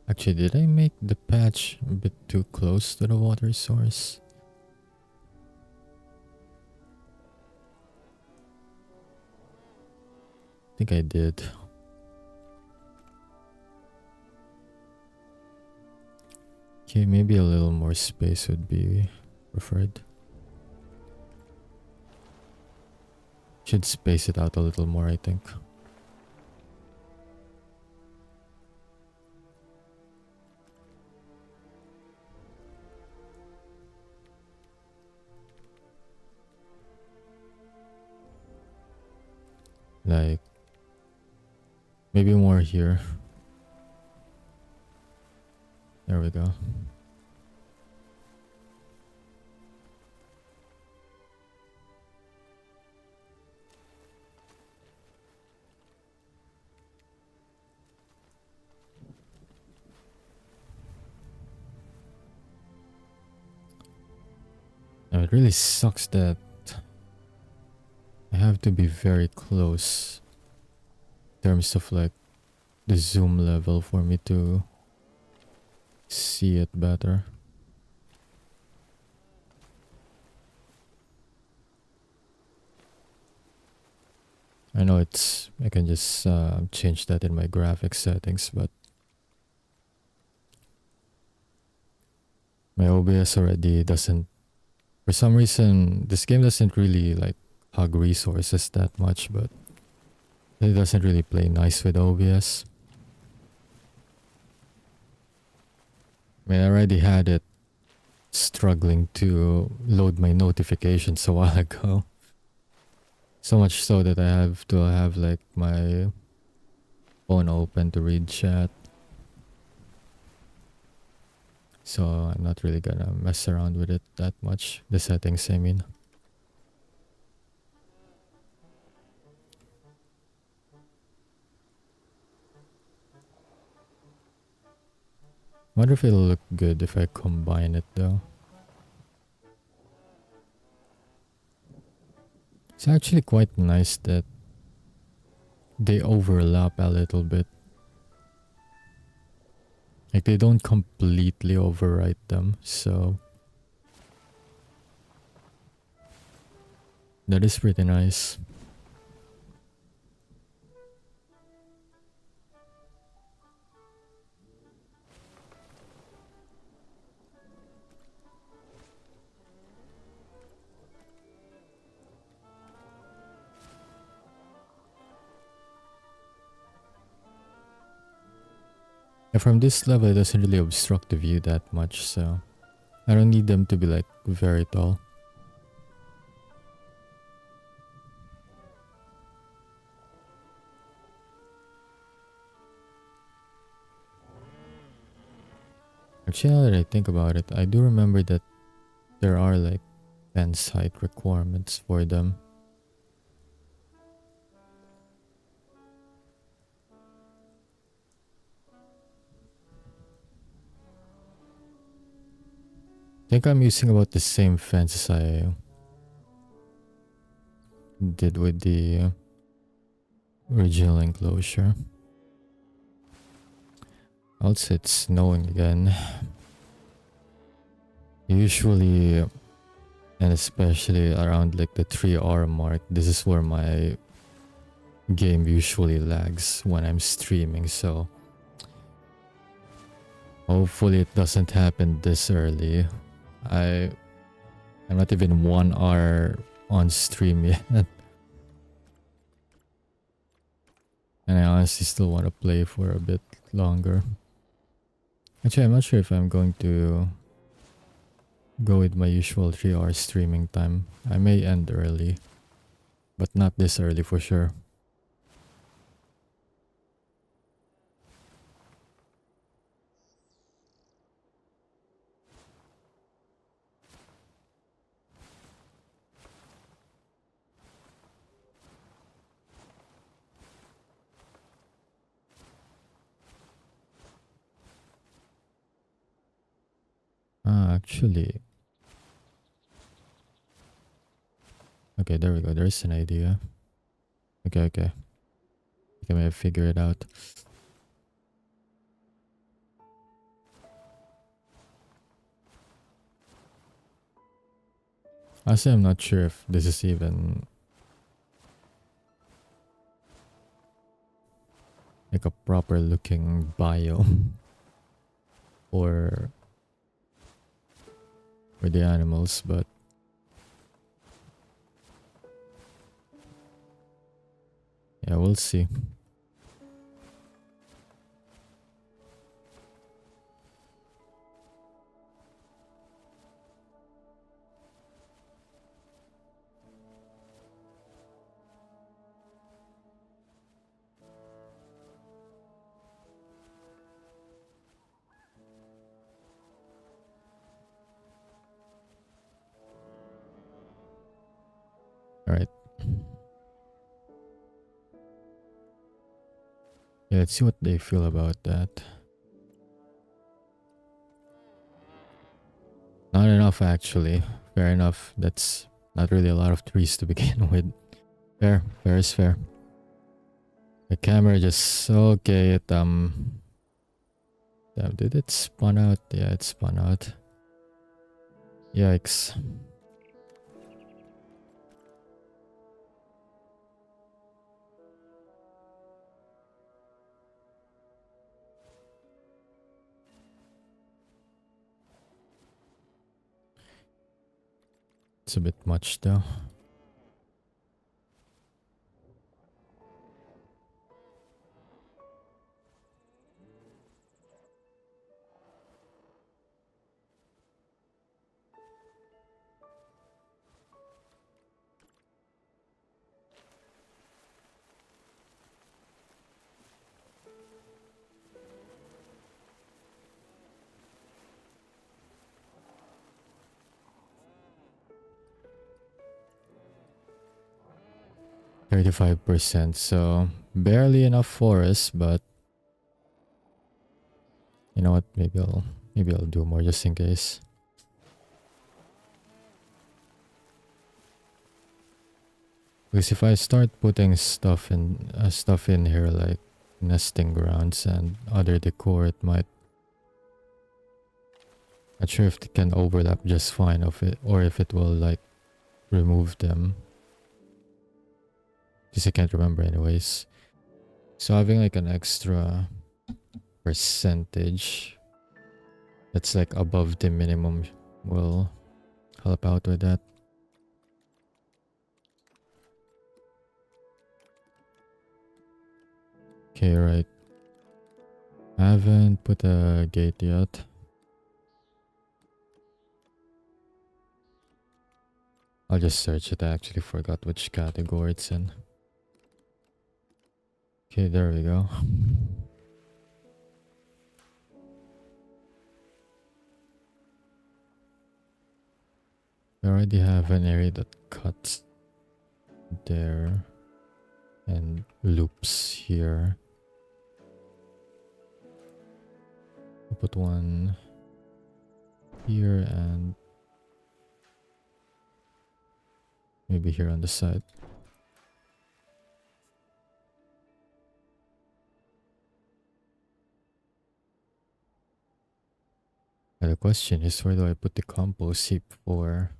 Actually, did I make the patch a bit too close to the water source? I think I did. Okay, maybe a little more space would be preferred. Should space it out a little more, I think. Like, maybe more here. There we go. Now it really sucks that I have to be very close in terms of like the zoom level for me to see it better. I know I can just change that in my graphics settings, but my OBS already doesn't For some reason, this game doesn't really like hug resources that much, but it doesn't really play nice with OBS. I mean, I already had it struggling to load my notifications a while ago. So much so that I have to have like my phone open to read chat. So I'm not really gonna mess around with it that much. The settings, I mean. Wonder if it'll look good if I combine it though. It's actually quite nice that they overlap a little bit. Like they don't completely overwrite them, so that is pretty nice. And from this level, it doesn't really obstruct the view that much, so I don't need them to be like very tall. Actually, now that I think about it, I do remember that there are like fence height requirements for them. I think I'm using about the same fence as I did with the original enclosure. Also, it's snowing again. Usually, and especially around like the 3 hour mark, this is where my game usually lags when I'm streaming, so hopefully it doesn't happen this early. I'm not even 1 hour on stream yet. And I honestly still want to play for a bit longer. Actually, I'm not sure if I'm going to go with my usual 3 hour streaming time. I may end early, but not this early for sure. Actually, okay, there we go. There's an idea. Okay. I think I may have figured it out. Honestly, I'm not sure if this is even like a proper looking biome or for the animals, but yeah, we'll see. All right. Yeah, let's see what they feel about that. Not enough, actually. Fair enough. That's not really a lot of trees to begin with. Fair. Fair is fair. The camera just okay. Damn, did it spawn out? Yeah, it spun out. Yikes. It's a bit much though. %, so barely enough forest, but you know what? Maybe I'll do more just in case. Because if I start putting stuff in here like nesting grounds and other decor, it might. Not sure if it can overlap just fine of it, or if it will like remove them. Because I can't remember anyways. So having like an extra percentage that's like above the minimum will help out with that. Okay, right. I haven't put a gate yet. I'll just search it. I actually forgot which category it's in. Okay, there we go. I already have an area that cuts there and loops here. I'll put one here and maybe here on the side. And the question is, where do I put the compost heap for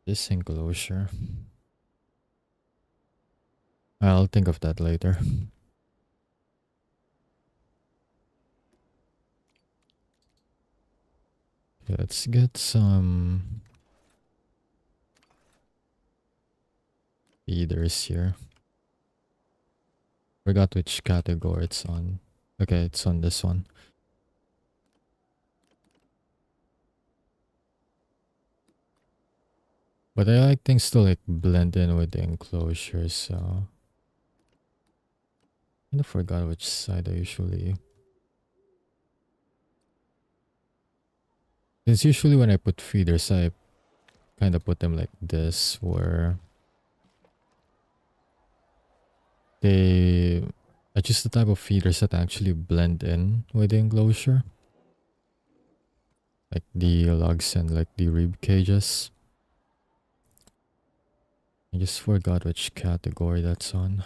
this enclosure? I'll think of that later. Okay, let's get some feeders here. Forgot which category it's on. Okay, it's on this one. But I like things to like blend in with the enclosure, so I kind of forgot which side I usually. It's usually when I put feeders, I kind of put them like this, where I choose the type of feeders that actually blend in with the enclosure, like the lugs and like the rib cages. I just forgot which category that's on.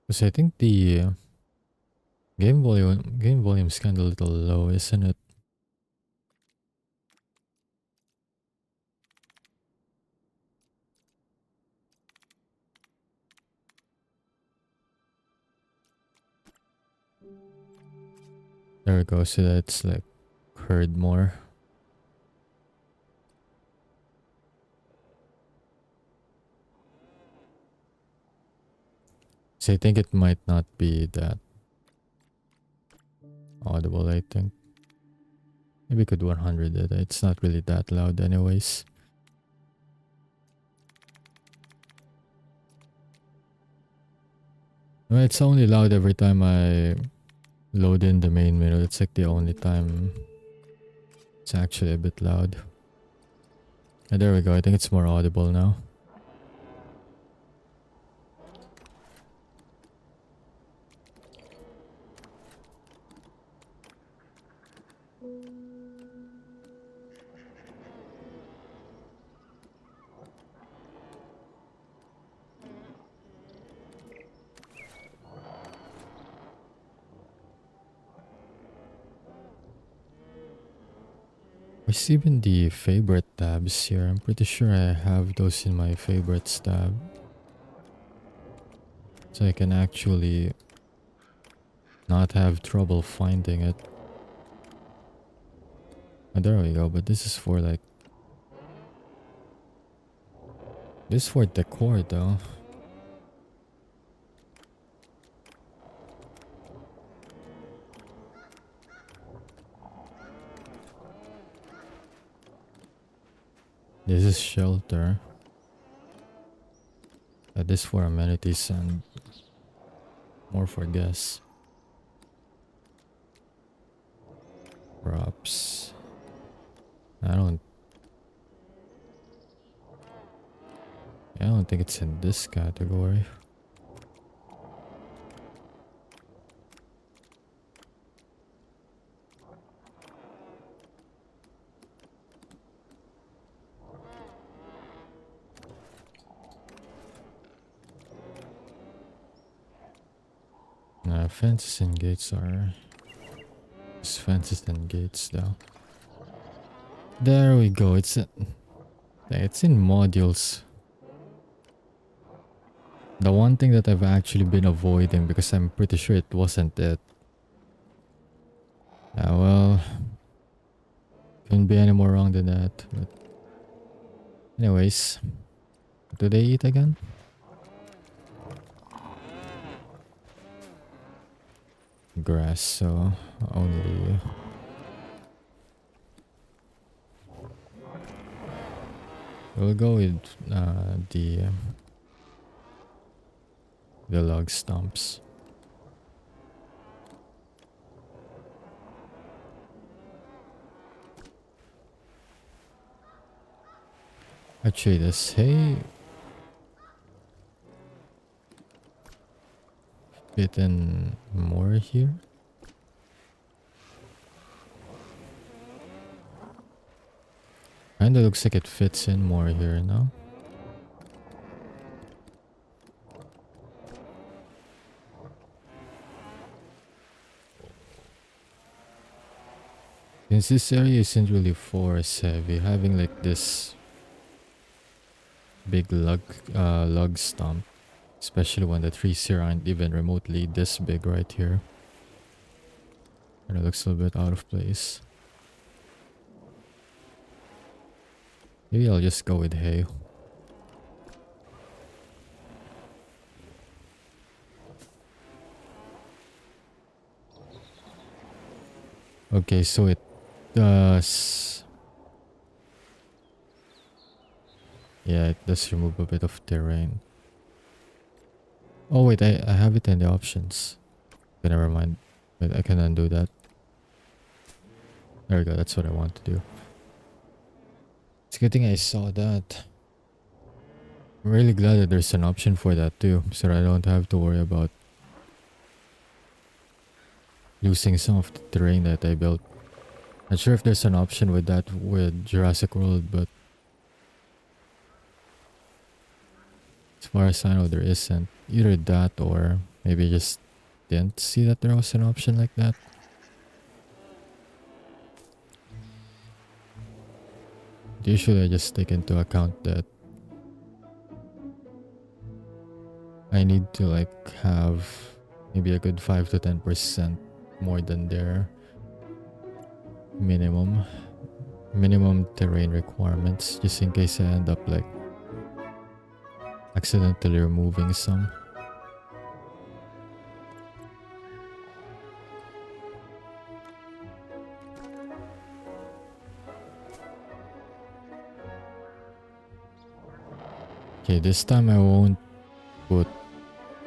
Because I think the game volume's kind of a little low, isn't it? There we go. So that's like heard more. So I think it might not be that audible, I think. Maybe could 100 it. It's not really that loud anyways. I mean, it's only loud every time I load in the main menu. It's like the only time it's actually a bit loud. And there we go. I think it's more audible now. Where's even the favorite tabs here? I'm pretty sure I have those in my favorites tab. So I can actually not have trouble finding it. And there we go, but this is for like... This is for decor though. This is shelter. This for amenities and more for guests. Props. I don't think it's in this category. Fences and gates are... Just fences and gates though. There we go. It's in modules. The one thing that I've actually been avoiding because I'm pretty sure it wasn't it. Well, couldn't be any more wrong than that. But anyways, what do they eat again? Grass, so only... We'll go with the log stumps. Actually, this hay fit in more here. Kinda looks like it fits in more here now. Since this area isn't really forest heavy, having like this big log stump, especially when the trees here aren't even remotely this big right here, and it looks a little bit out of place. Maybe I'll just go with hay. Okay, so it does... Yeah, it does remove a bit of terrain. Oh wait, I have it in the options. Okay, never mind. Wait, I can undo that. There we go, that's what I want to do. It's a good thing I saw that. I'm really glad that there's an option for that too, so I don't have to worry about losing some of the terrain that I built. Not sure if there's an option with that with Jurassic World, but as far as I know there isn't. Either that or maybe I just didn't see that there was an option like that. Usually I just take into account that I need to like have maybe a good 5 to 10% more than their minimum terrain requirements, just in case I end up like accidentally removing some. Okay, this time I won't put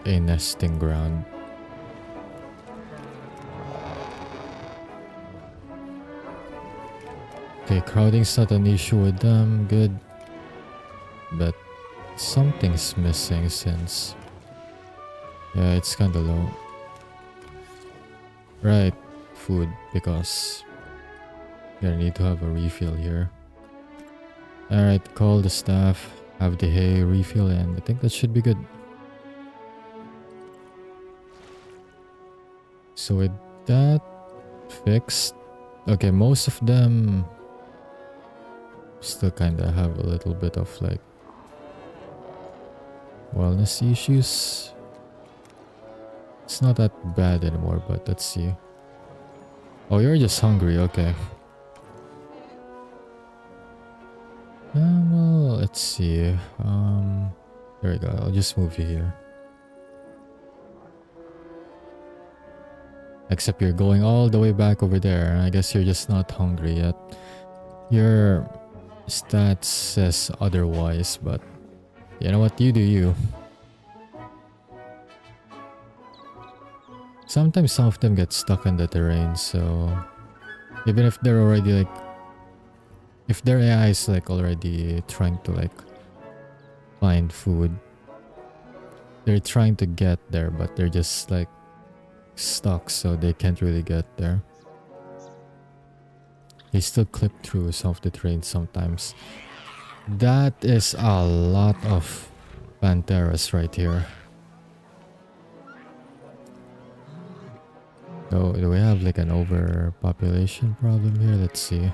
a nesting ground. Okay, crowding's not an issue with them. Good. but something's missing since... Yeah, it's kinda low. Right, food, because I need to have a refill here. Alright, call the staff, have the hay refill, and I think that should be good. So with that fixed, okay, most of them still kinda have a little bit of like wellness issues. It's not that bad anymore, but let's see. Oh, you're just hungry, okay. Well, let's see. There we go. I'll just move you here. Except you're going all the way back over there. I guess you're just not hungry yet. Your stats says otherwise, but you know what? You do you. Sometimes some of them get stuck in the terrain, so even if they're already like, if their AI is like already trying to like find food, they're trying to get there, but they're just like stuck, so they can't really get there. They still clip through some of the terrain sometimes. That is a lot of Panteras right here. So do we have like an overpopulation problem here? Let's see.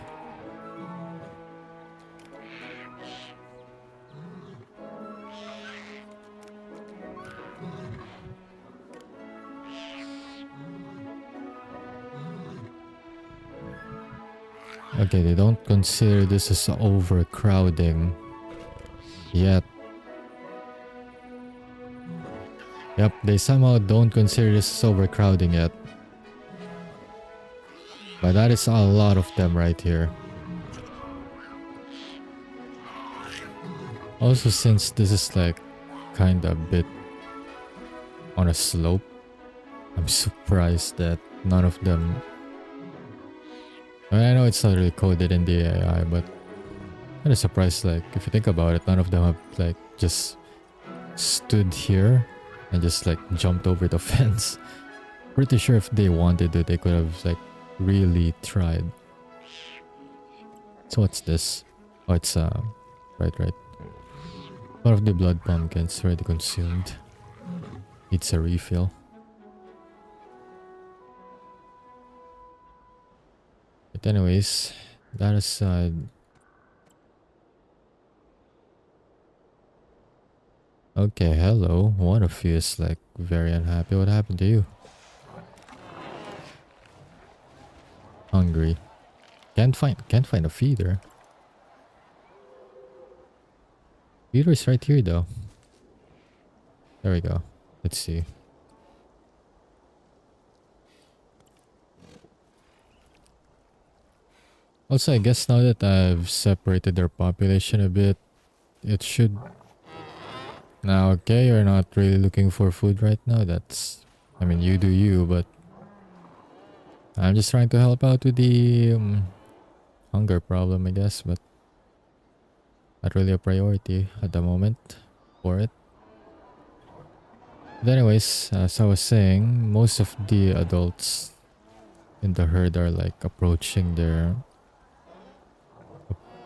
Okay, they don't consider this as overcrowding yet. Yep, they somehow don't consider this as overcrowding yet. But that is a lot of them right here. Also, since this is like kind of a bit on a slope, I'm surprised that none of them... I know it's not really coded in the AI, but kind of surprised, like, if you think about it, none of them have like just stood here and just like jumped over the fence. Pretty sure if they wanted to, they could have like really tried. So what's this? Oh, it's right. One of the blood pumpkins already consumed. Needs a refill. But anyways, that aside, okay, hello. One of you is like very unhappy. What happened to you? Hungry. Can't find a feeder. Feeder is right here though. There we go. Let's see. Also, I guess now that I've separated their population a bit, it should... Now, okay, you're not really looking for food right now. That's... I mean, you do you, but... I'm just trying to help out with the hunger problem, I guess, but... Not really a priority at the moment for it. But anyways, as I was saying, most of the adults in the herd are like approaching their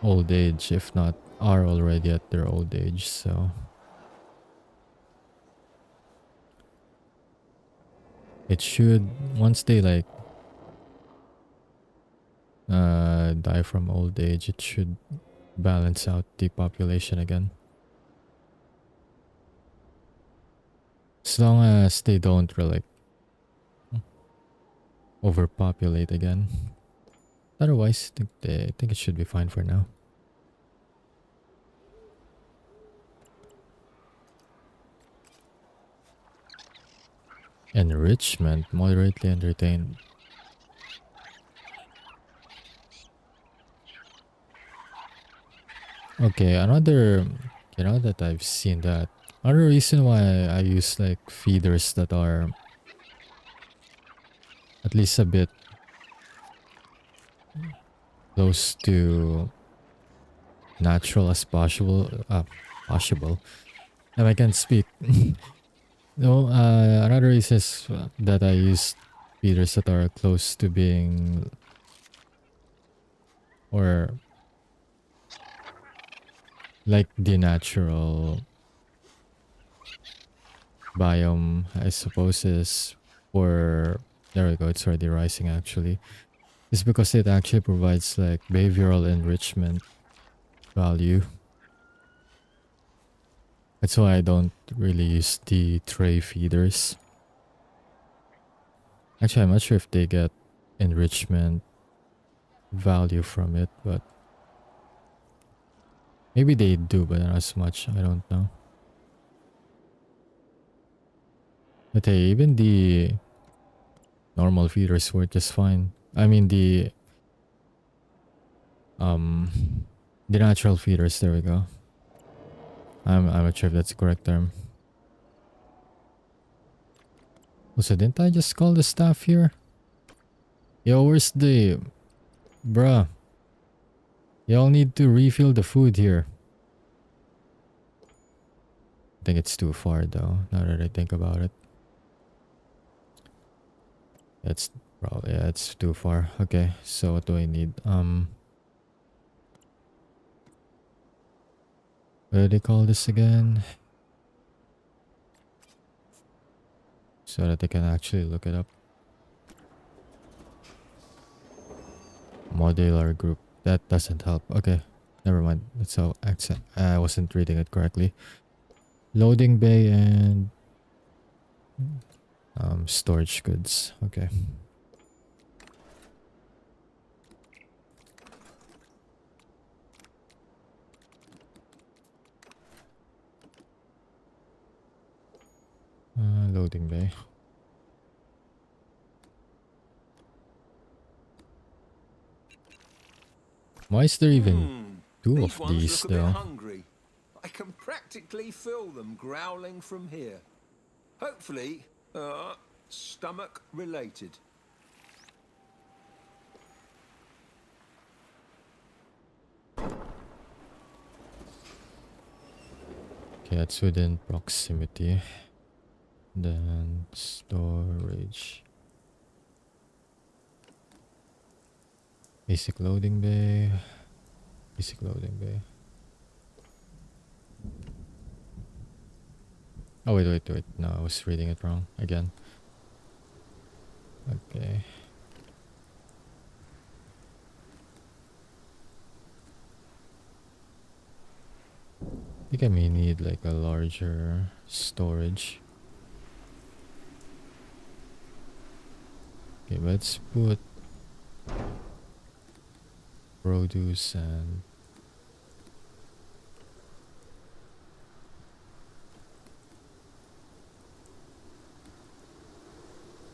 old age, if not are already at their old age, so it should, once they like die from old age, it should balance out the population again, as long as they don't really overpopulate again. Otherwise, I think it should be fine for now. Enrichment, moderately entertained. Okay, another, you know, that I've seen that. Another reason why I use like feeders that are at least a bit close to natural as possible. possible. And I can't speak. No, another reason is that I use feeders that are close to being, or like the natural biome, I suppose, is for, there we go, it's already rising actually. It's because it actually provides like behavioral enrichment value. That's why I don't really use the tray feeders. Actually, I'm not sure if they get enrichment value from it, but maybe they do, but not as much. I don't know. But hey, even the normal feeders work just fine. I mean um the natural feeders, there we go. I'm not sure if that's the correct term. Also, didn't I just call the staff here? Yo, where's the... Bruh. Y'all need to refill the food here. I think it's too far though, now that I think about it. It's probably, yeah, it's too far. Okay, so what do I need? What do they call this again? So that I can actually look it up. Modular group. That doesn't help. Okay, never mind. So I wasn't reading it correctly. Loading bay and storage goods. Okay. Loading bay. Why is there even two These of ones these look a bit though? hungry. I can practically feel them growling from here. Hopefully, stomach related. Okay, that's within proximity. Then storage. Basic loading bay. Basic loading bay. Oh, wait. No, I was reading it wrong again. Okay. I think I may need like a larger storage. Okay, let's put produce and...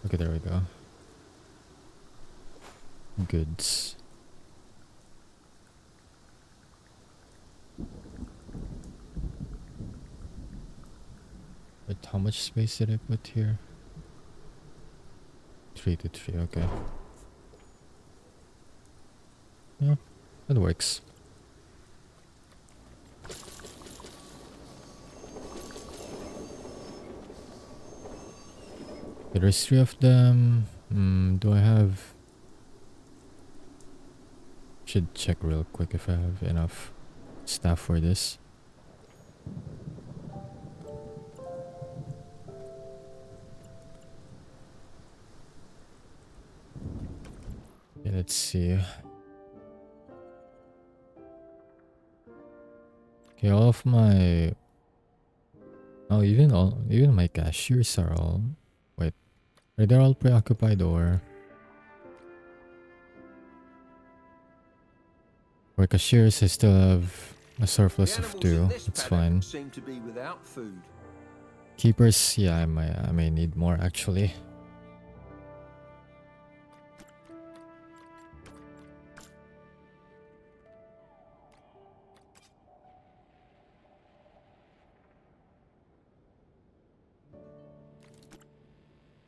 Okay, there we go. Goods. But how much space did I put here? 3 to 3, okay. Yeah, that works. Okay, there's 3 of them. Do I have... Should check real quick if I have enough staff for this. Okay, let's see. Okay, all of my... Oh, even my cashiers are all... Wait, are they all preoccupied or... For cashiers, I still have a surplus The of animals in 2. this It's paddock fine. seem to be without food. Keepers, yeah, I may need more actually.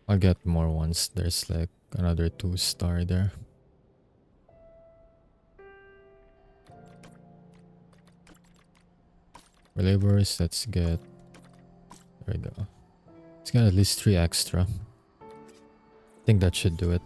I'll get more once there's like another 2-star there. For laborers, let's get... There we go. Let's get at least 3 extra. I think that should do it.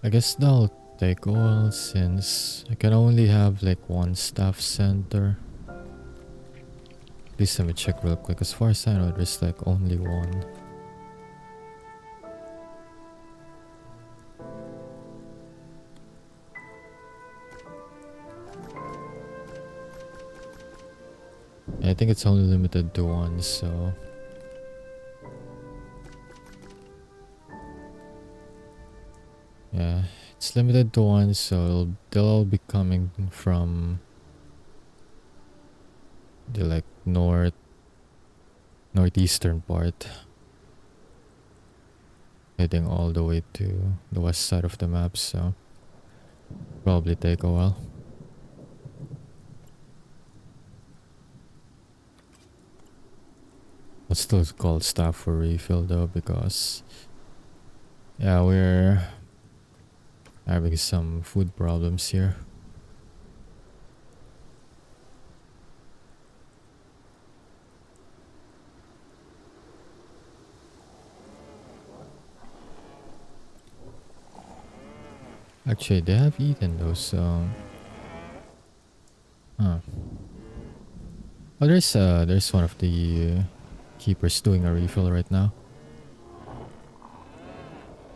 I guess that'll take a while since I can only have like 1 staff center. Please let me check real quick. As far as I know, there's like only 1. I think it's only limited to 1, so... Yeah, it's limited to 1, so they'll all be coming from the like northeastern part, heading all the way to the west side of the map, so probably take a while. I'll still call staff for refill though, because yeah, we're having some food problems here. Actually, they have eaten though, so... Huh. Oh, there's one of the keepers doing a refill right now.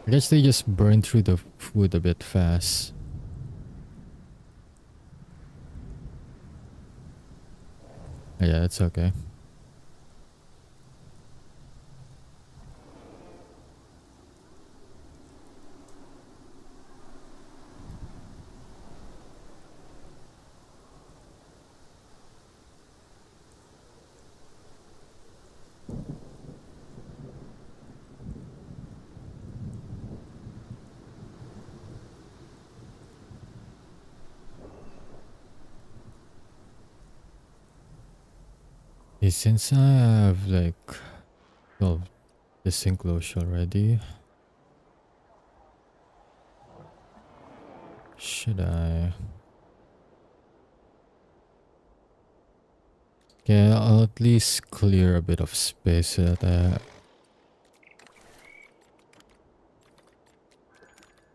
I guess they just burned through the food a bit fast. Yeah, it's okay. Hey, since I have like 12 this enclosure already, should I? Okay, I'll at least clear a bit of space so that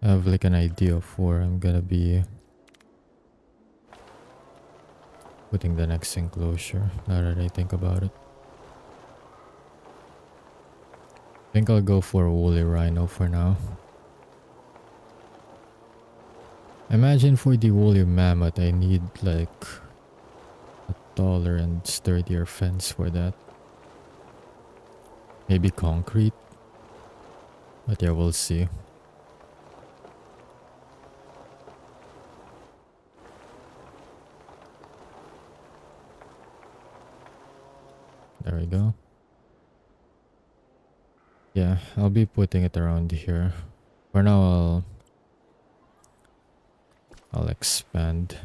I have like an idea of where I'm gonna be putting the next enclosure, now that I think about it. I think I'll go for a woolly rhino for now. Imagine for the woolly mammoth, I need like a taller and sturdier fence for that. Maybe concrete. But yeah, we'll see. There we go. Yeah, I'll be putting it around here. For now, I'll expand.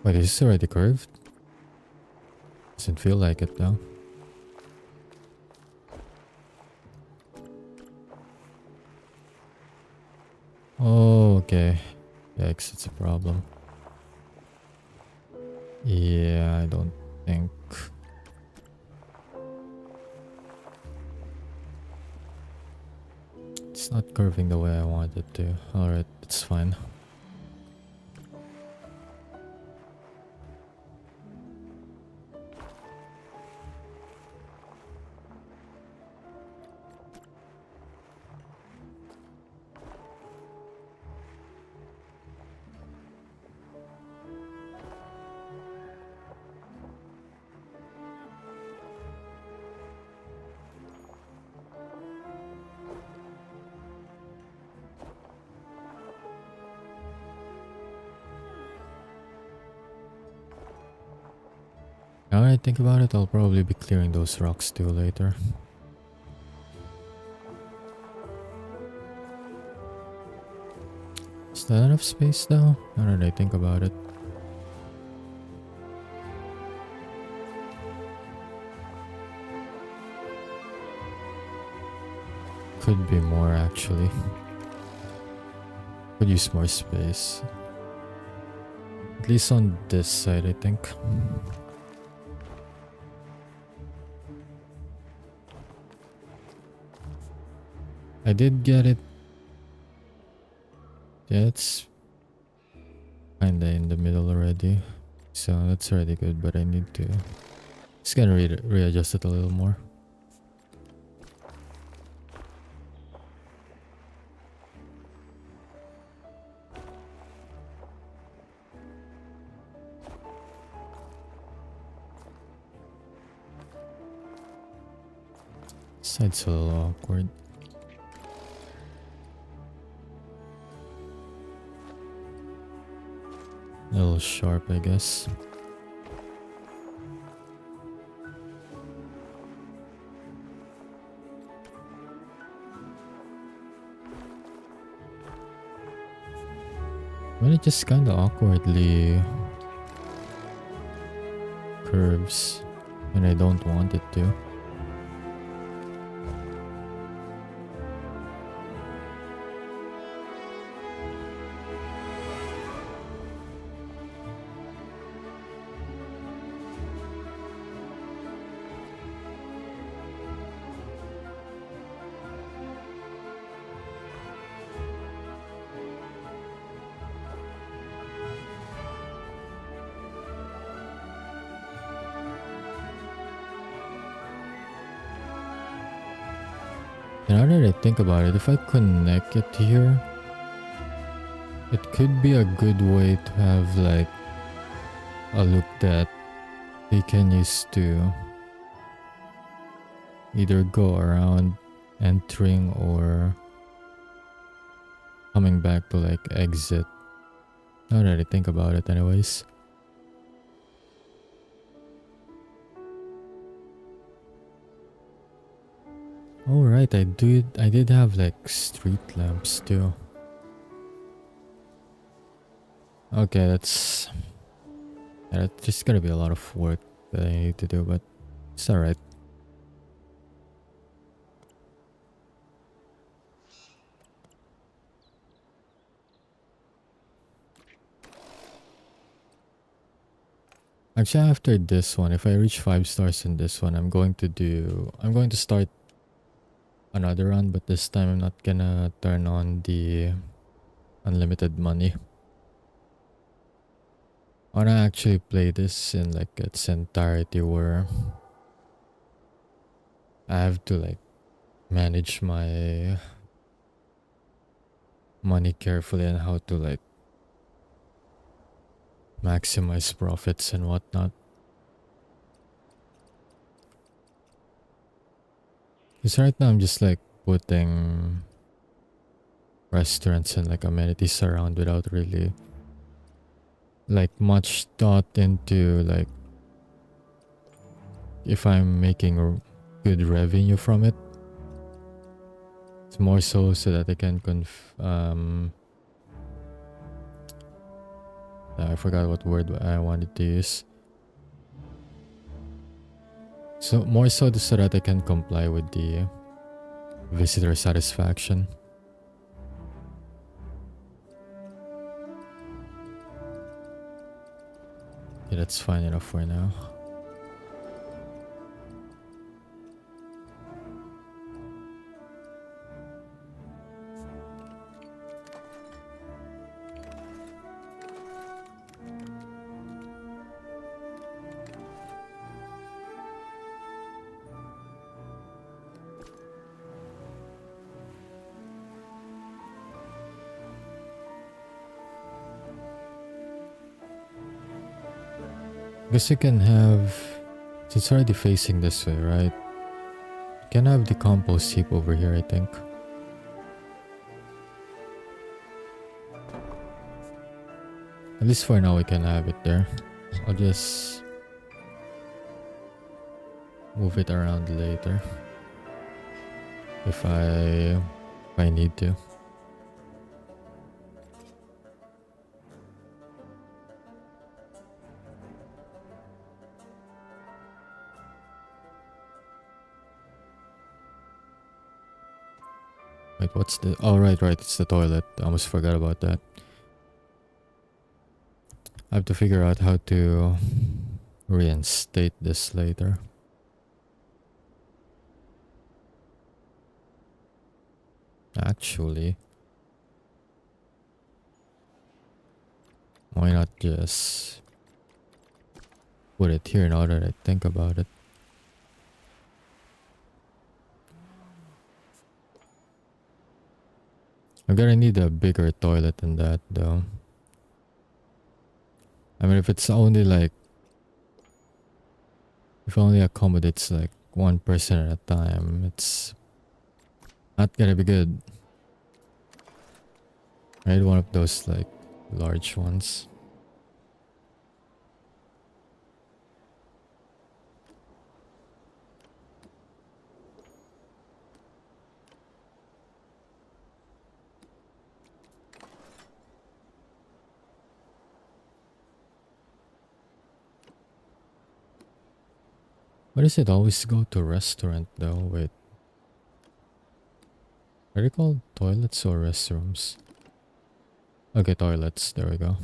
Wait, is this already curved? Doesn't feel like it though. Oh, okay. Yikes, it's a problem. Yeah, I don't think... It's not curving the way I want it to. Alright, it's fine. Now when I think about it, I'll probably be clearing those rocks too later. Is that enough space though? Now that I think about it. Could be more actually. Could use more space. At least on this side, I think. I did get it. Yeah, it's kinda in the middle already. So that's already good, but I need to just gonna readjust it a little more. Side's a little awkward. A little sharp, I guess. Well, it just kinda awkwardly curves when I don't want it to. Now that I think about it, if I connect it here, it could be a good way to have like a loop that they can use to either go around entering or coming back to like exit. Now that I think about it anyways. Oh right, I did have like street lamps too. Okay, that's just gonna be a lot of work that I need to do, but it's alright. Actually, after this one, if I reach 5 stars in this one, I'm going to start another run, but this time I'm not gonna turn on the unlimited money. I wanna actually play this in like its entirety where I have to like manage my money carefully and how to like maximize profits and whatnot. Because right now I'm just like putting restaurants and like amenities around without really like much thought into like if I'm making a good revenue from it. It's more so that I can I forgot what word I wanted to use. So more so that I can comply with the visitor satisfaction. Yeah, that's fine enough for now. Guess you can have, since it's already facing this way, right? You can have the compost heap over here, I think. At least for now we can have it there. I'll just move it around later if I need to. Wait, what's the... Oh, right, it's the toilet. I almost forgot about that. I have to figure out how to reinstate this later. Actually, why not just put it here now that I think about it? I'm gonna need a bigger toilet than that though. I mean, if it's only like... If it only accommodates like one person at a time, it's not gonna be good. I need one of those like large ones. Why does it always go to restaurant though? Wait. Are they called toilets or restrooms? Okay, toilets. There we go.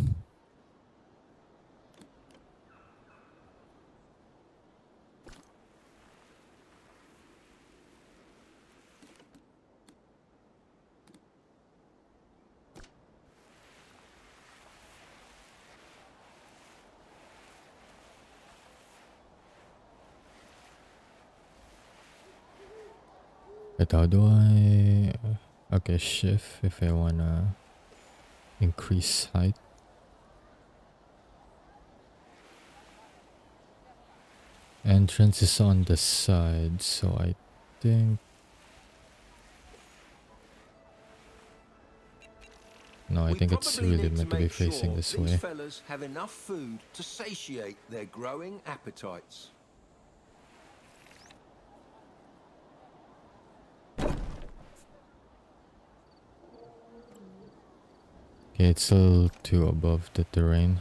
But how do I... Okay, shift if I wanna increase height. Entrance is on the side, so I think... No, I We think it's probably really need to meant to be make facing sure this these way. fellas have enough food to satiate their growing appetites. Okay, it's still too above the terrain.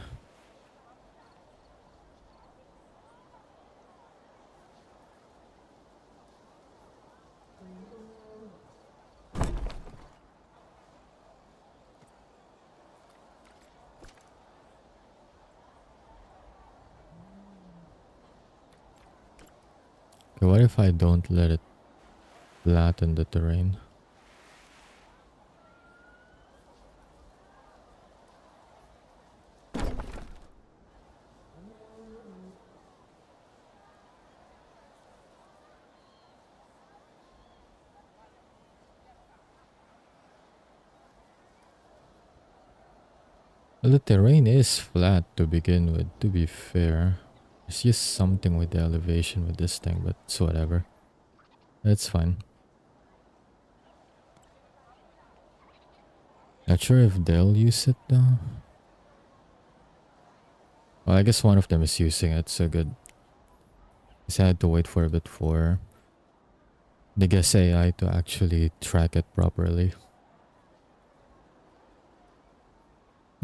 Okay, what if I don't let it flatten the terrain? Well, the terrain is flat to begin with, to be fair. It's just something with the elevation with this thing, but it's whatever. That's fine. Not sure if they'll use it though. Well, I guess one of them is using it, so good. Just had to wait for a bit for the guess AI to actually track it properly.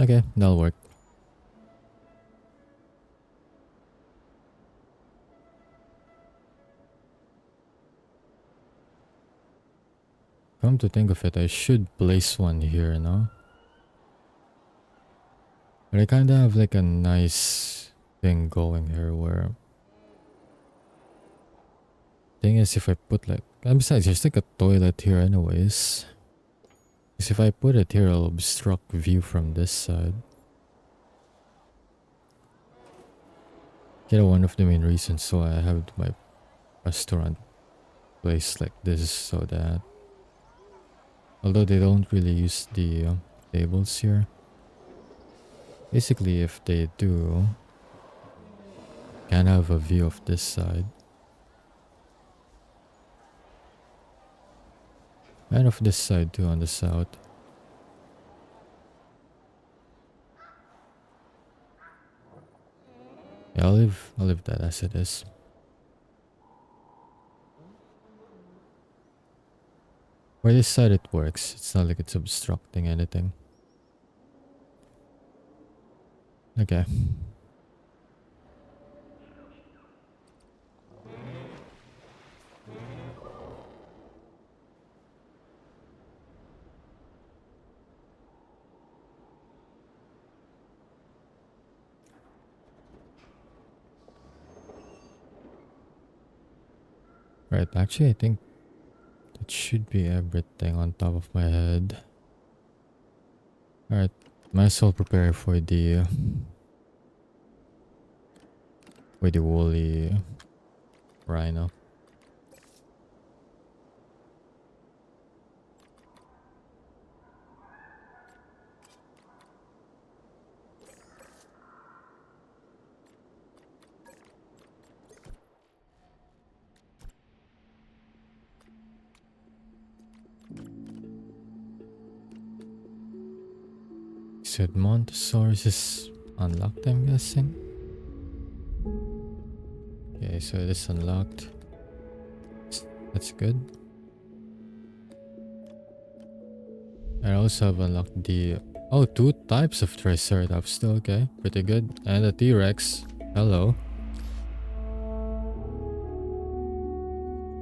Okay, that'll work. Come to think of it, I should place one here now. But I kinda have like a nice thing going here where... Thing is, if I put like... And besides, there's like a toilet here anyways. Because if I put it here, it'll obstruct view from this side. You know, one of the main reasons why I have my restaurant placed like this, so that... Although they don't really use the tables here. Basically, if they do, can have a view of this side. And of this side too, on the south. Yeah, I'll leave that as it is. For this side it works. It's not like it's obstructing anything. Okay. Right, actually I think that should be everything on top of my head. Alright, might as well prepare for the woolly rhino. Said Montosaurus is unlocked, I'm guessing. Okay, so it is unlocked. That's good. I also have unlocked the... Oh, two types of Triceratops still, okay. Pretty good. And a T-Rex. Hello.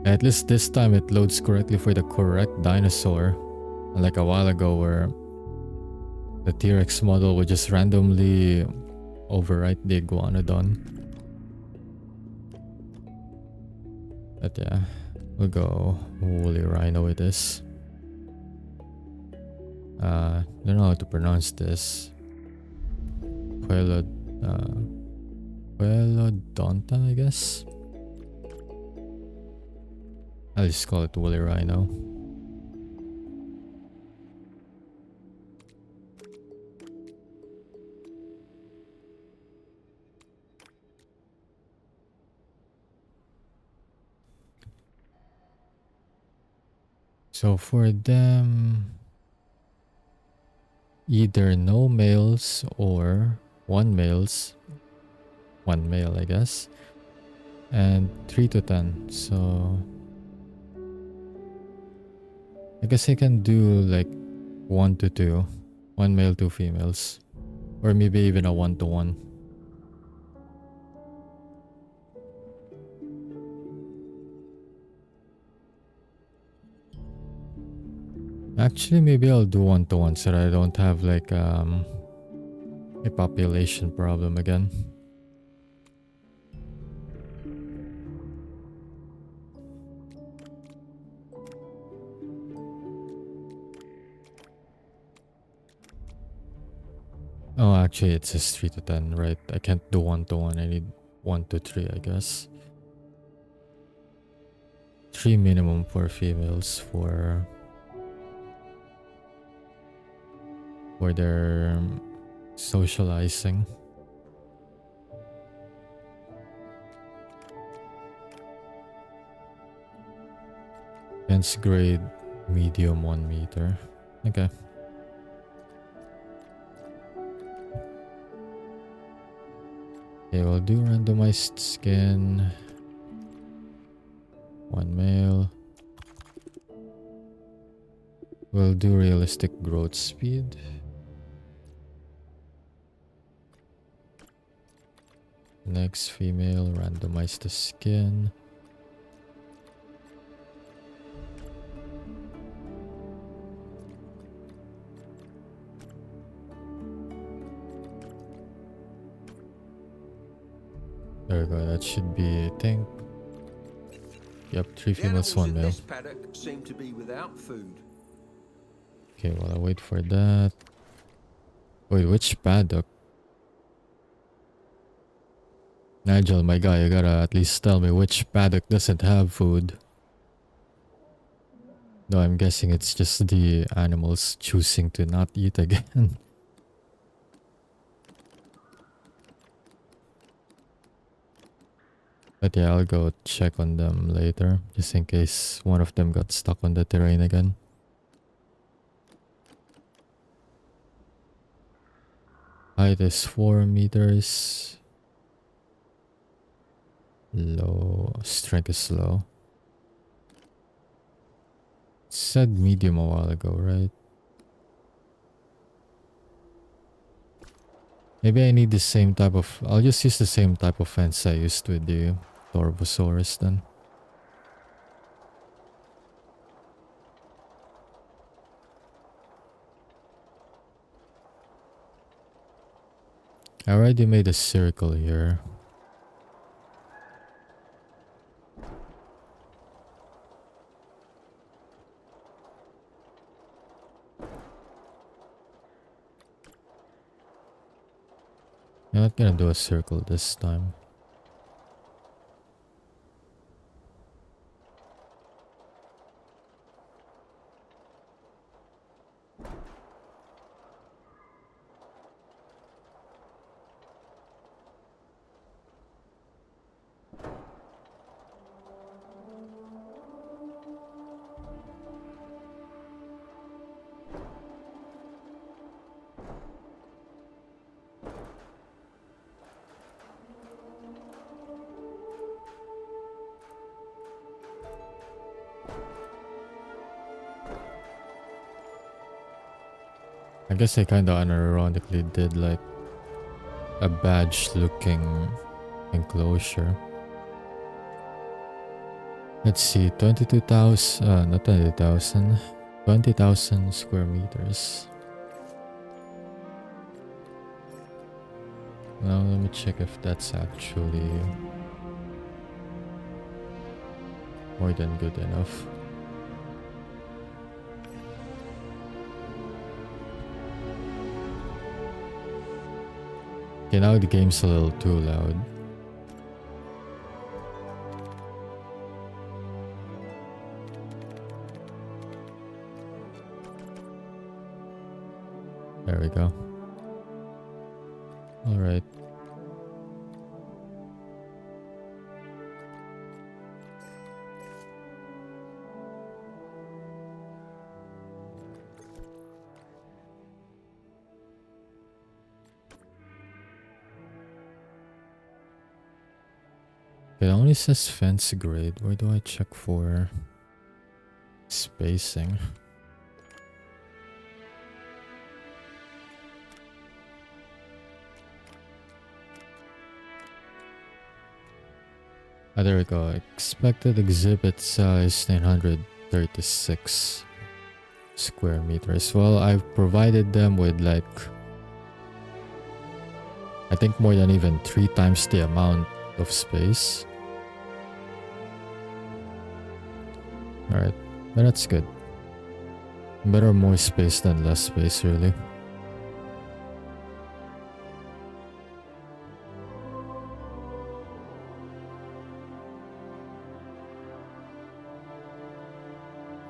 At least this time it loads correctly for the correct dinosaur. Unlike a while ago where the T-Rex model would just randomly overwrite the Iguanodon. But yeah, we'll go woolly rhino with this. Don't know how to pronounce this. Quelodonta, I guess. I'll just call it woolly rhino. So for them, either no males or one male, I guess, and 3 to 10. So I guess I can do like 1 to 2, 1 male, 2 females, or maybe even a 1 to 1. Actually, maybe I'll do 1 to 1 so that I don't have like a population problem again. Oh, actually, it says 3 to 10, right? I can't do 1 to 1. I need 1 to 3, I guess. 3 minimum for females for their socializing. Dense grade, medium 1 meter. Okay. Okay, we'll do randomized skin. 1 male. We'll do realistic growth speed. Next female, randomize the skin. There we go, that should be, I think. Yep, 3 females, 1 male. This paddock seem to be without food. Okay, while I wait for that. Wait, which paddock? Nigel, my guy, you gotta at least tell me which paddock doesn't have food. No, I'm guessing it's just the animals choosing to not eat again. But yeah, I'll go check on them later, just in case one of them got stuck on the terrain again. Height is 4 meters. Low. Strength is low. Said medium a while ago, right? Maybe I need the same type of... I'll just use the same type of fence I used with the Torvosaurus then. I already made a circle here. I'm not gonna do a circle this time. I guess I kinda unironically did like a badge looking enclosure. Let's see, 22,000, not 20,000, 20,000 square meters. Now let me check if that's actually more than good enough. Okay, now the game's a little too loud. There we go. Alright. It only says fence grade. Where do I check for spacing? Ah, there we go. Expected exhibit size 936 square meters. Well, I've provided them with like, I think more than even 3 times the amount of space. Alright, but that's good. Better more space than less space, really.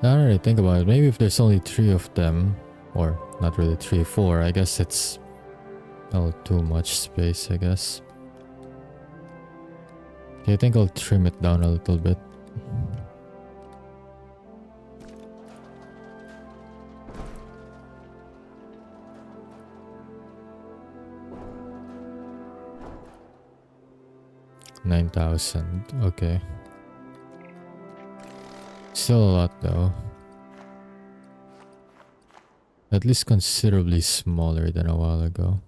Now that I think about it, maybe if there's only 3 of them, or not really 3, 4, I guess it's a little too much space, I guess. Okay, I think I'll trim it down a little bit. $9,000, okay. Still a lot though. At least considerably smaller than a while ago.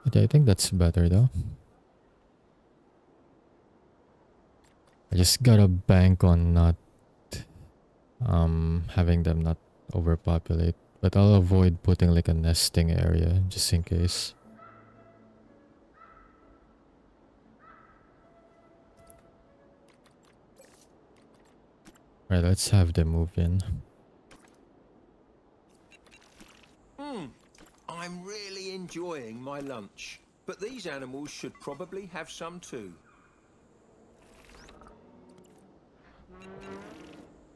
Okay, I think that's better though. I just gotta bank on not having them not overpopulate. But I'll avoid putting like a nesting area just in case. Right, let's have them move in. I'm really enjoying my lunch, but these animals should probably have some too.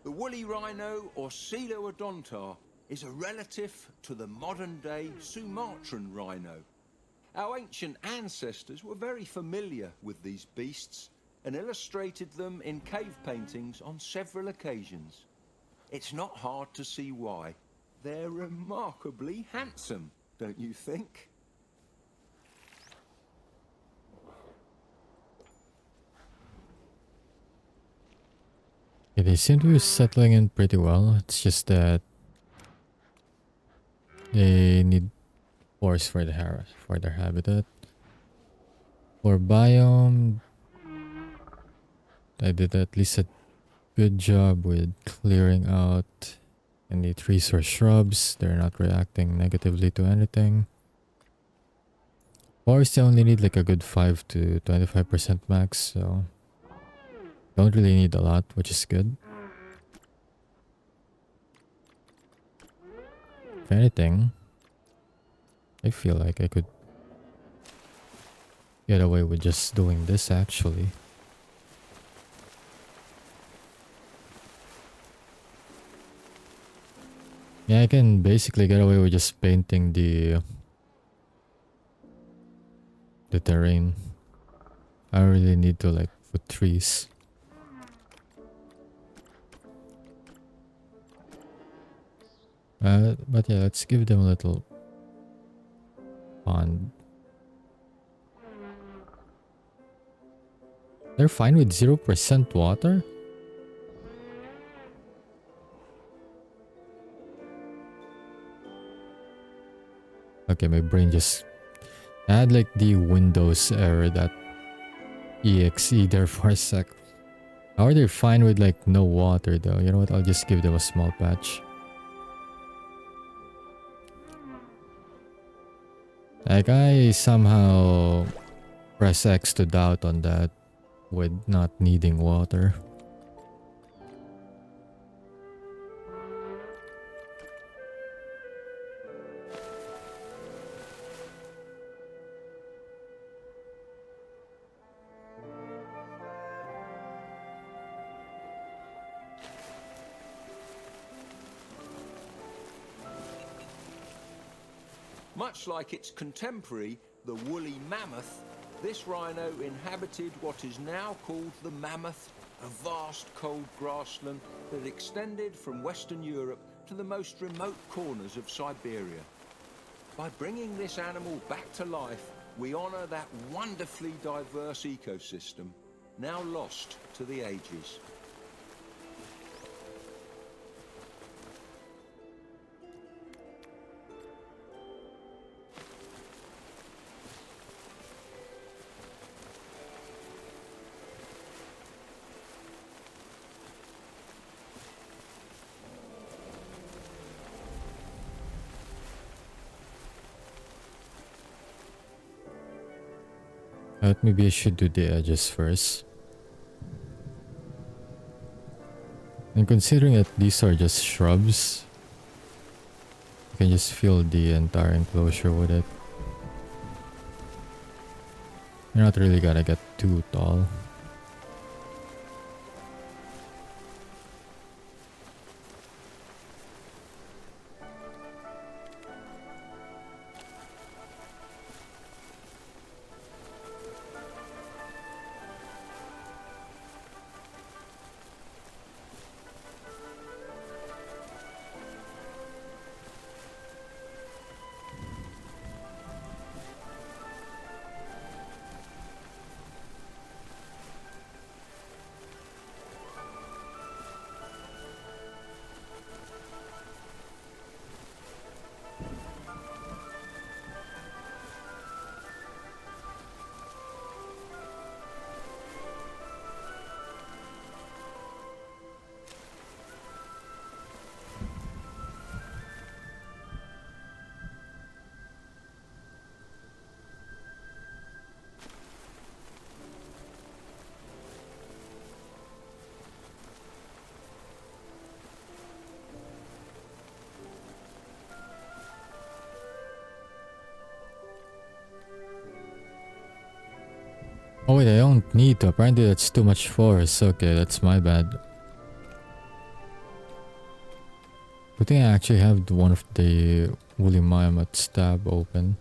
The woolly rhino, or Coelodonta, is a relative to the modern-day Sumatran rhino. Our ancient ancestors were very familiar with these beasts and illustrated them in cave paintings on several occasions. It's not hard to see why. They're remarkably handsome, don't you think? Yeah, they seem to be settling in pretty well. It's just that they need forest for for their habitat. For biome, I did at least a good job with clearing out any trees or shrubs. They're not reacting negatively to anything. Forest, you only need like a good 5 to 25% max, so don't really need a lot, which is good. If anything, I feel like I could get away with just doing this actually. Yeah, I can basically get away with just painting the terrain. I don't really need to like put trees. But yeah, let's give them a little pond. They're fine with 0% water? Okay, my brain just... I had like the Windows error, that exe there for a sec. How are they fine with like no water though? You know what, I'll just give them a small patch. Like I somehow press X to doubt on that with not needing water. Much like its contemporary, the woolly mammoth, this rhino inhabited what is now called the Mammoth, a vast cold grassland that extended from Western Europe to the most remote corners of Siberia. By bringing this animal back to life, we honor that wonderfully diverse ecosystem, now lost to the ages. Maybe I should do the edges first. And considering that these are just shrubs, you can just fill the entire enclosure with it. You're not really gonna get too tall. Oh wait, I don't need to. Apparently that's too much force. Okay, that's my bad. Good thing I actually have one of the woolly mammoths tab open.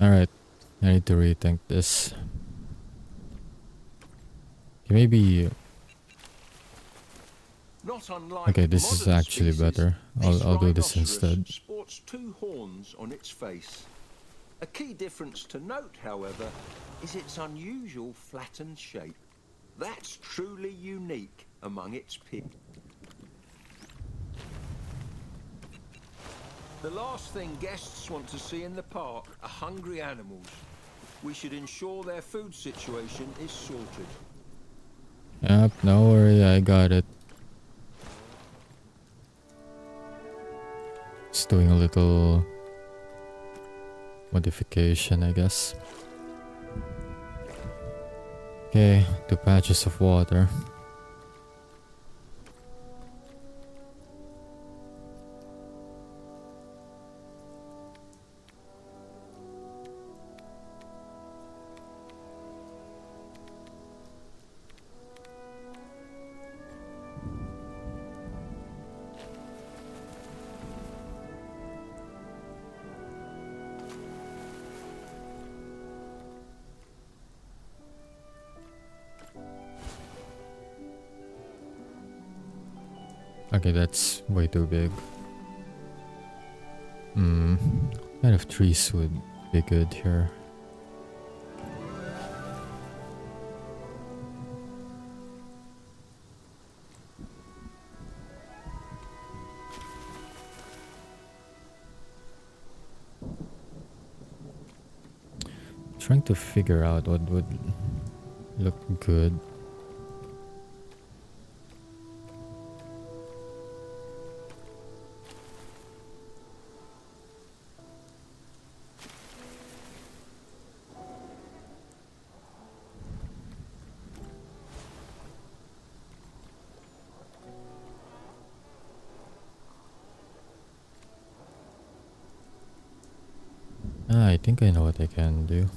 Alright, I need to rethink this. Maybe... Not unlike Okay, this is modern actually species, better. this I'll do this rhinoceros instead. sports two horns on its face. A key difference to note, however, is its unusual flattened shape. That's truly unique among its peers. The last thing guests want to see in the park are hungry animals. We should ensure their food situation is sorted. Yep, no worry, I got it. Just doing a little modification, I guess. Okay, 2 patches of water. Okay, that's way too big. Kind of trees would be good here. Trying to figure out what would look good. I think I know what I can do.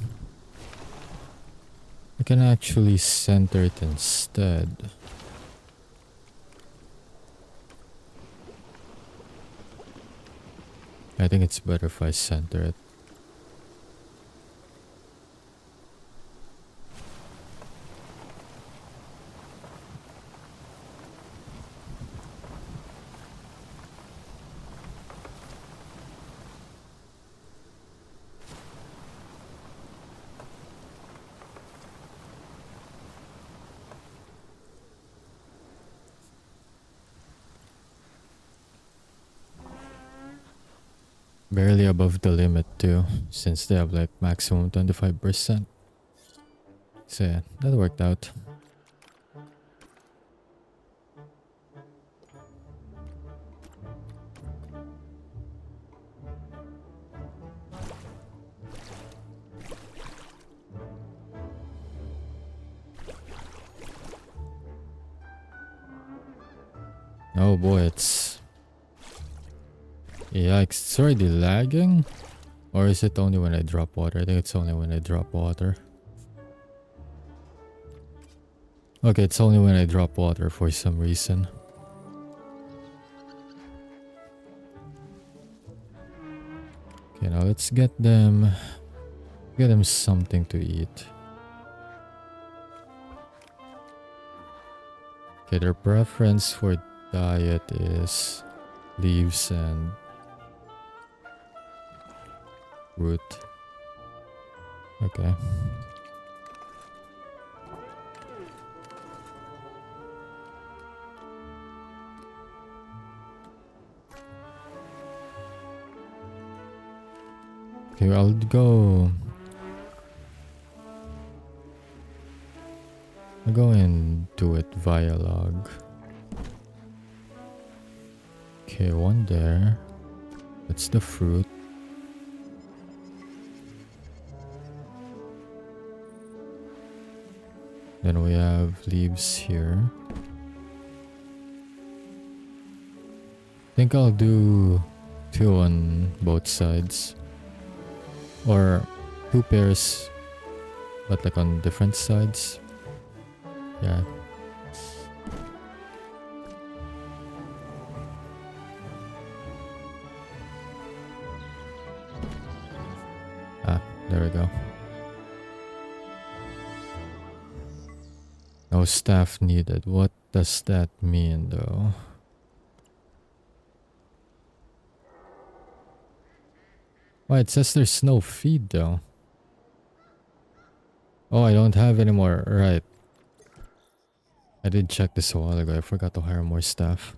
I can actually center it instead. I think it's better if I center it. Barely above the limit too, since they have like maximum 25%. So yeah, that worked out. Oh boy, yikes, it's already lagging? Or is it only when I drop water? I think it's only when I drop water. Okay, it's only when I drop water for some reason. Okay, now let's get them something to eat. Okay, their preference for diet is leaves and root. Okay. Okay, I'll go and do it via log. Okay, one there. That's the fruit. Then we have leaves here. I think I'll do 2 on both sides. Or 2 pairs, but like on different sides. Yeah. There we go. No staff needed. What does that mean though? Why, it says there's no feed though. Oh, I don't have any more. Right. I did check this a while ago. I forgot to hire more staff.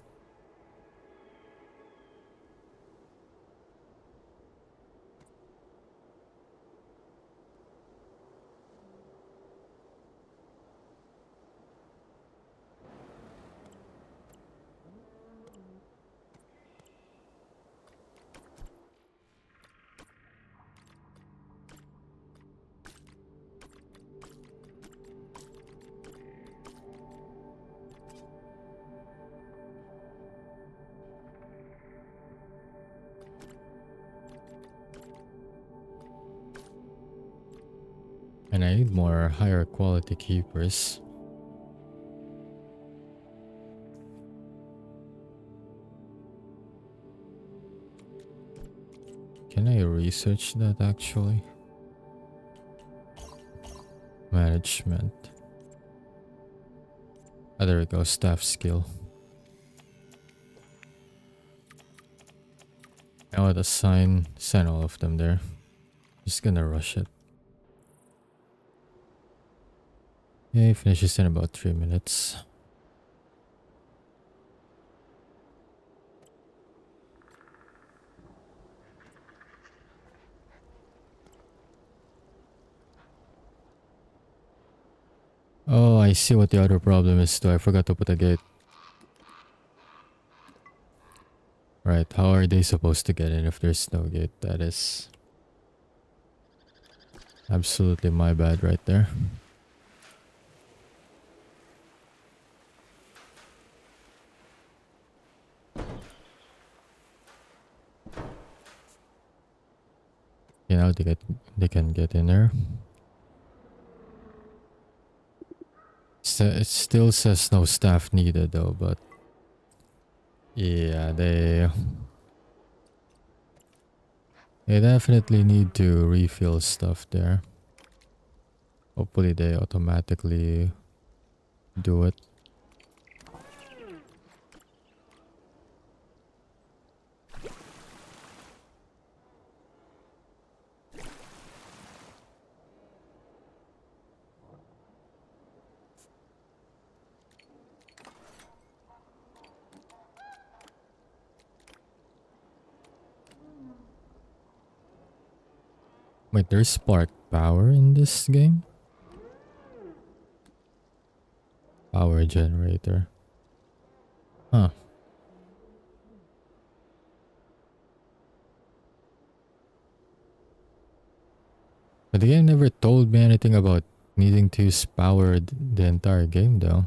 And I need more higher quality keepers. Can I research that actually? Management. Ah, there we go. Staff skill. I want to assign all of them there. Just gonna rush it. Yeah, it finishes in about 3 minutes. Oh, I see what the other problem is too. I forgot to put a gate. Right, how are they supposed to get in if there's no gate? That is absolutely my bad right there. You know, they can get in there. So it still says no staff needed though, but yeah, they definitely need to refill stuff there. Hopefully they automatically do it. Wait, there's spark power in this game? Power generator. Huh. But the game never told me anything about needing to use power the entire game though.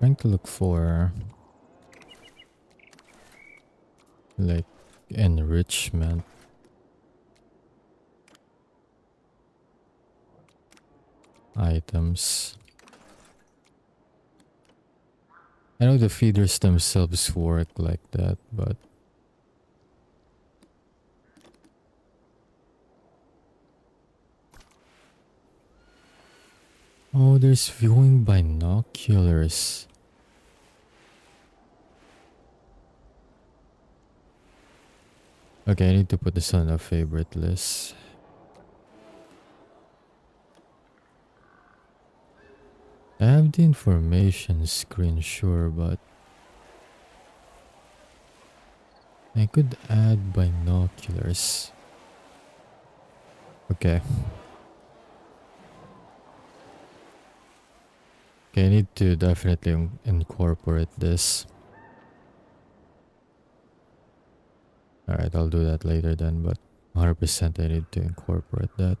Trying to look for like enrichment. Items. I know the feeders themselves work like that, but oh, there's viewing binoculars. Okay, I need to put this on a favorite list. I have the information screen, sure, but I could add binoculars. Okay. Okay, I need to definitely incorporate this. Alright, I'll do that later then, but 100% I need to incorporate that.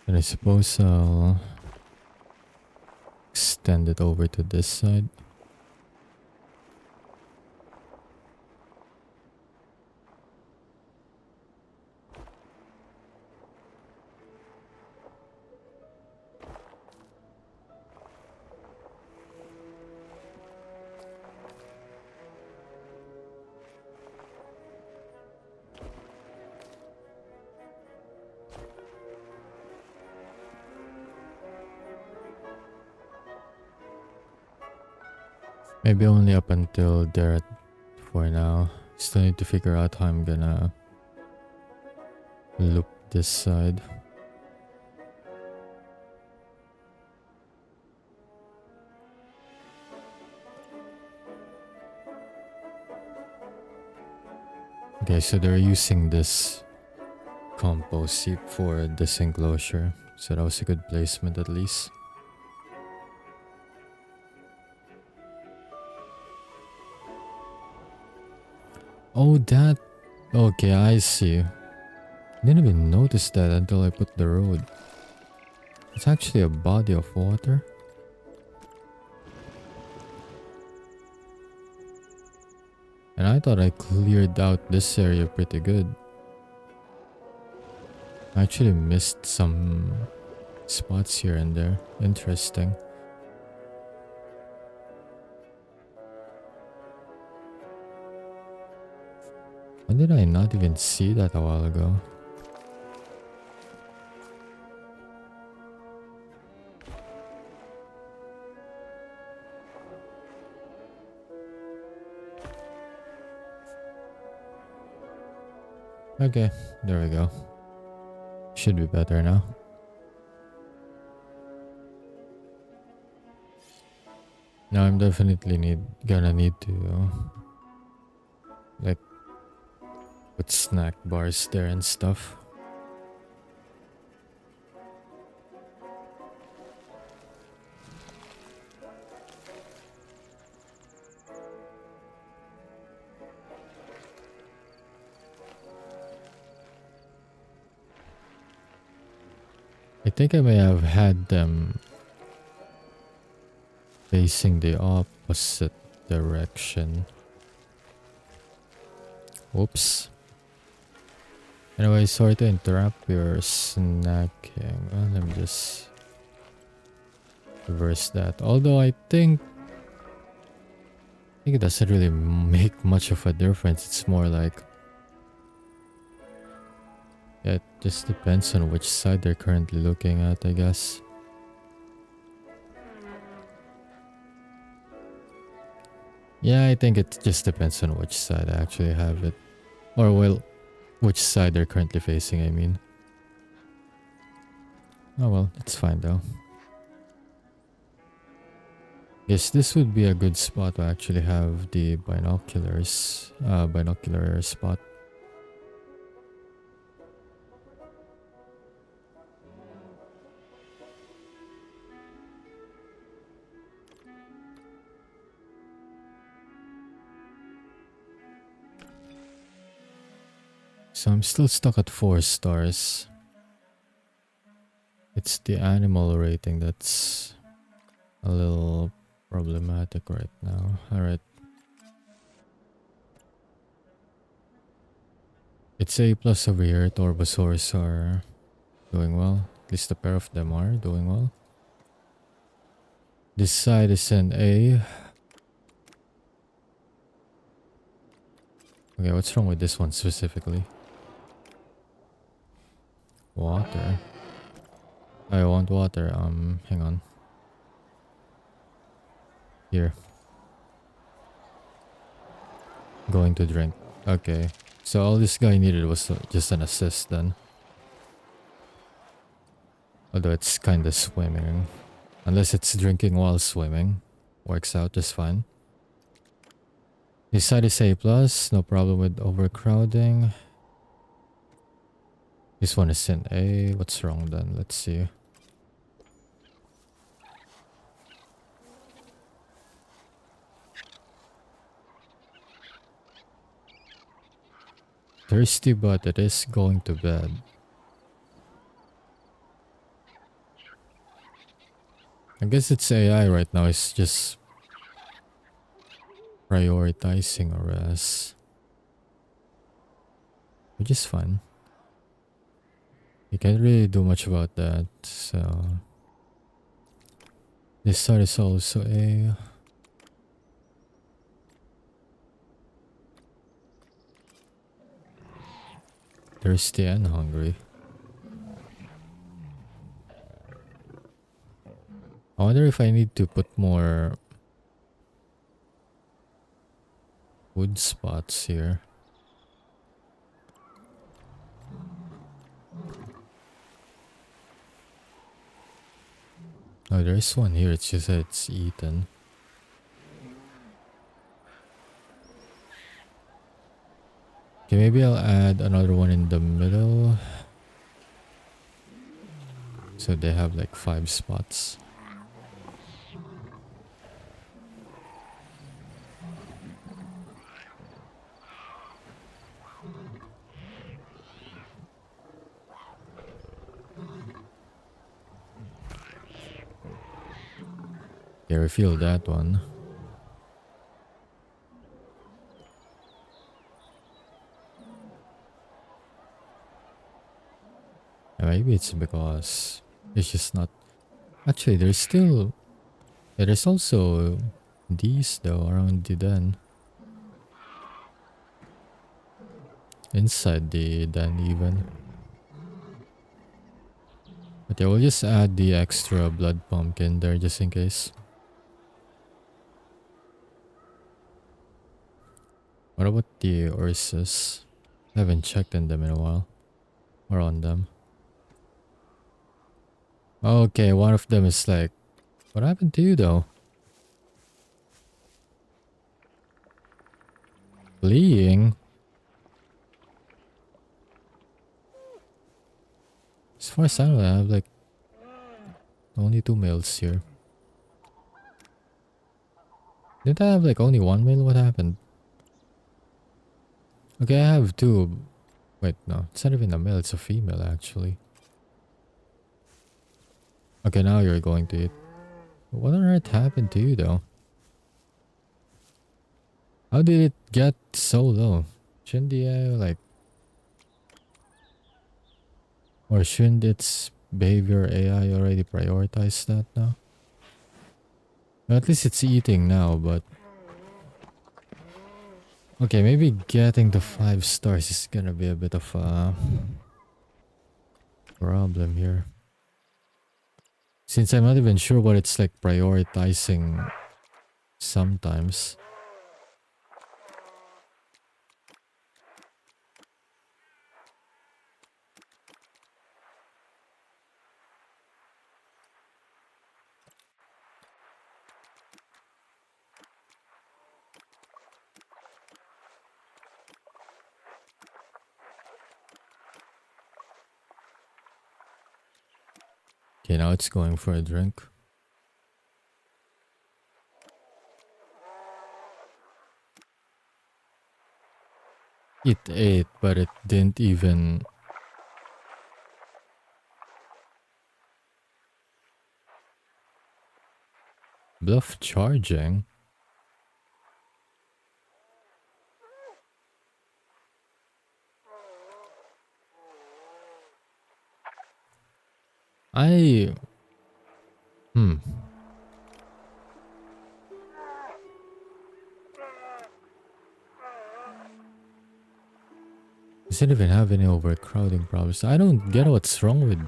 And I suppose I'll extend it over to this side. Maybe only up until there for now. Still need to figure out how I'm gonna loop this side. Okay, so they're using this compost heap for this enclosure. So that was a good placement at least. Oh, that. Okay, I see. Didn't even notice that until I put the road. It's actually a body of water. And I thought I cleared out this area pretty good. I actually missed some spots here and there. Interesting. Why did I not even see that a while ago? Okay, there we go. Should be better now. Now I'm definitely gonna need to like put snack bars there and stuff. I think I may have had them facing the opposite direction. Whoops. Anyway, sorry to interrupt your snacking. Let me just reverse that. Although I think it doesn't really make much of a difference. It's more like, yeah, it just depends on which side they're currently looking at, I guess. Yeah, I think it just depends on which side I actually have it. Or, well, which side they're currently facing, I mean. Oh well, it's fine though. Yes, this would be a good spot to actually have the binocular spot. So I'm still stuck at 4 stars. It's the animal rating that's a little problematic right now. Alright. It's A plus over here. Torbosaurs are doing well. At least a pair of them are doing well. This side is an A. Okay, what's wrong with this one specifically? Water. I want water. Hang on. Here. Going to drink. Okay. So all this guy needed was just an assist then. Although it's kinda swimming. Unless it's drinking while swimming. Works out just fine. His side is A+, no problem with overcrowding. This one is in A. What's wrong then? Let's see. Thirsty, but it is going to bed. I guess it's AI right now. It's just prioritizing a rest. Which is fun. You can't really do much about that, so... This side is also A. Thirsty and hungry. I wonder if I need to put more wood spots here. Oh, there's one here. It's just that it's eaten. Okay, maybe I'll add another one in the middle. So they have like 5 spots. Okay, refill that one. And maybe it's because it's just not... Actually, there's still... Yeah, there's also these though around the den. Inside the den even. But yeah, we'll just add the extra blood pumpkin there just in case. What about the Ursus? I haven't checked in them in a while. Or on them. Okay, one of them is like... What happened to you though? Fleeing? As far as I know, I have like... Only 2 males here. Didn't I have like only 1 male? What happened? Okay, I have 2. Wait, no. It's not even a male, it's a female actually. Okay, now you're going to eat. What on earth happened to you though? How did it get so low? Shouldn't the AI like... Or shouldn't its behavior AI already prioritize that now? Well, at least it's eating now, but... Okay, maybe getting the 5 stars is gonna be a bit of a problem here. Since I'm not even sure what it's like prioritizing sometimes. Okay, now it's going for a drink. It ate, but it didn't even... Bluff charging? I... Hmm. Doesn't even have any overcrowding problems. I don't get what's wrong with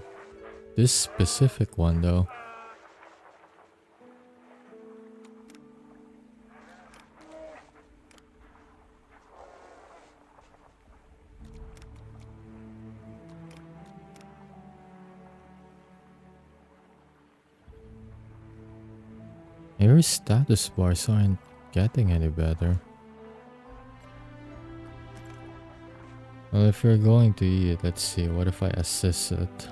this specific one though. Your status bars aren't getting any better. Well, if you're going to eat, let's see, what if I assist it?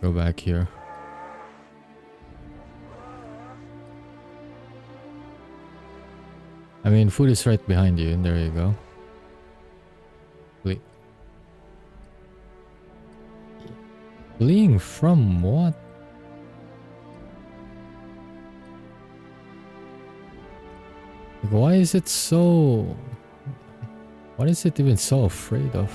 Go back here. I mean, food is right behind you, and there you go. Fleeing from what? Like, why is it so... What is it even so afraid of?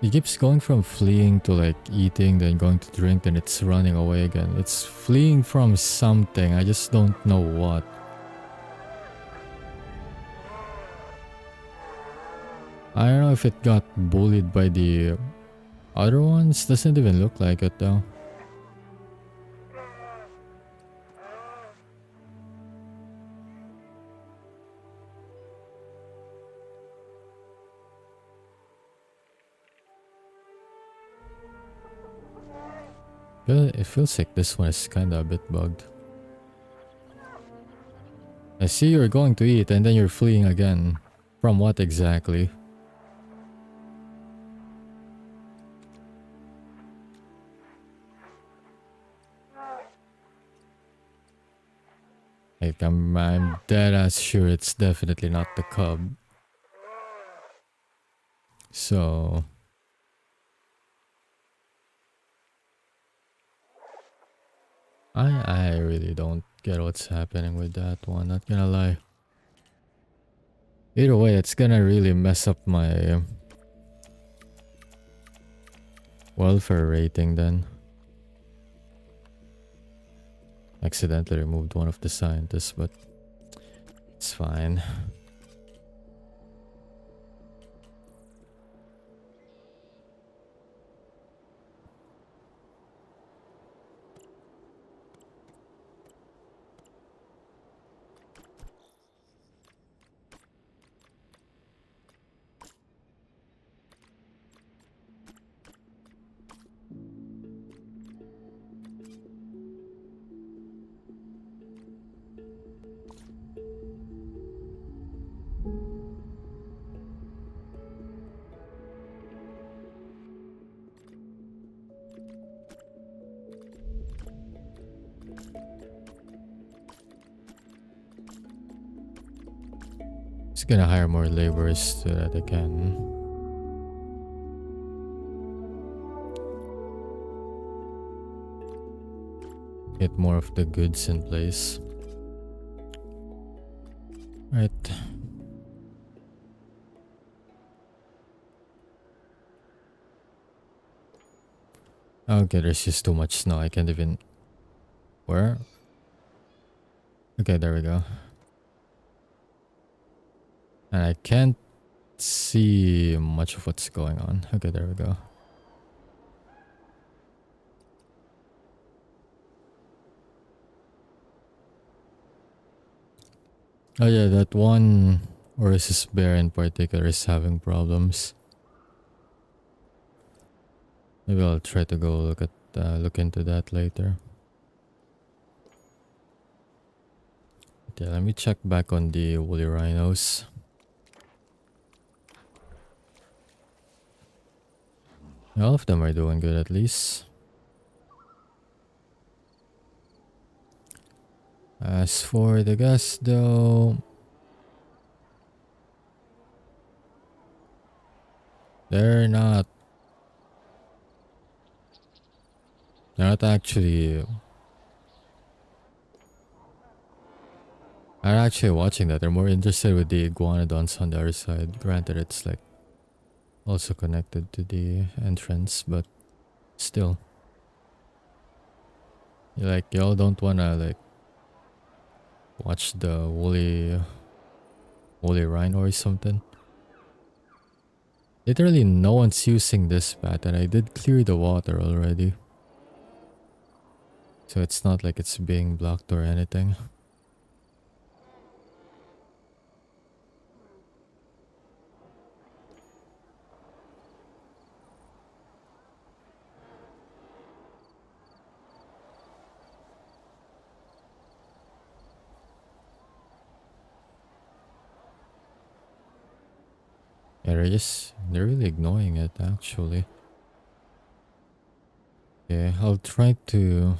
It keeps going from fleeing to like eating, then going to drink, then it's running away again. It's fleeing from something, I just don't know what. I don't know if it got bullied by the other ones. Doesn't even look like it though. It feels like this one is kinda a bit bugged. I see you're going to eat and then you're fleeing again. From what exactly? Like, I'm dead ass sure it's definitely not the cub. So... I really don't get what's happening with that one, not gonna lie. Either way, it's gonna really mess up my welfare rating then. Accidentally removed one of the scientists, but it's fine. Just gonna hire more laborers so that I can get more of the goods in place. Right. Okay, there's just too much snow. I can't even... Where? Okay, there we go. And I can't see much of what's going on. Okay, there we go. Oh yeah, that one Oasis bear in particular is having problems. Maybe I'll try to go look into that later. Okay, let me check back on the woolly rhinos. All of them are doing good at least. As for the guests though, they're not actually watching that. They're more interested with the iguanodons on the other side. Granted, it's like also connected to the entrance, but still. Like, y'all don't wanna like watch the woolly rhino or something? Literally no one's using this bat and I did clear the water already. So it's not like it's being blocked or anything. Yeah, they're really ignoring it actually. Yeah, I'll try to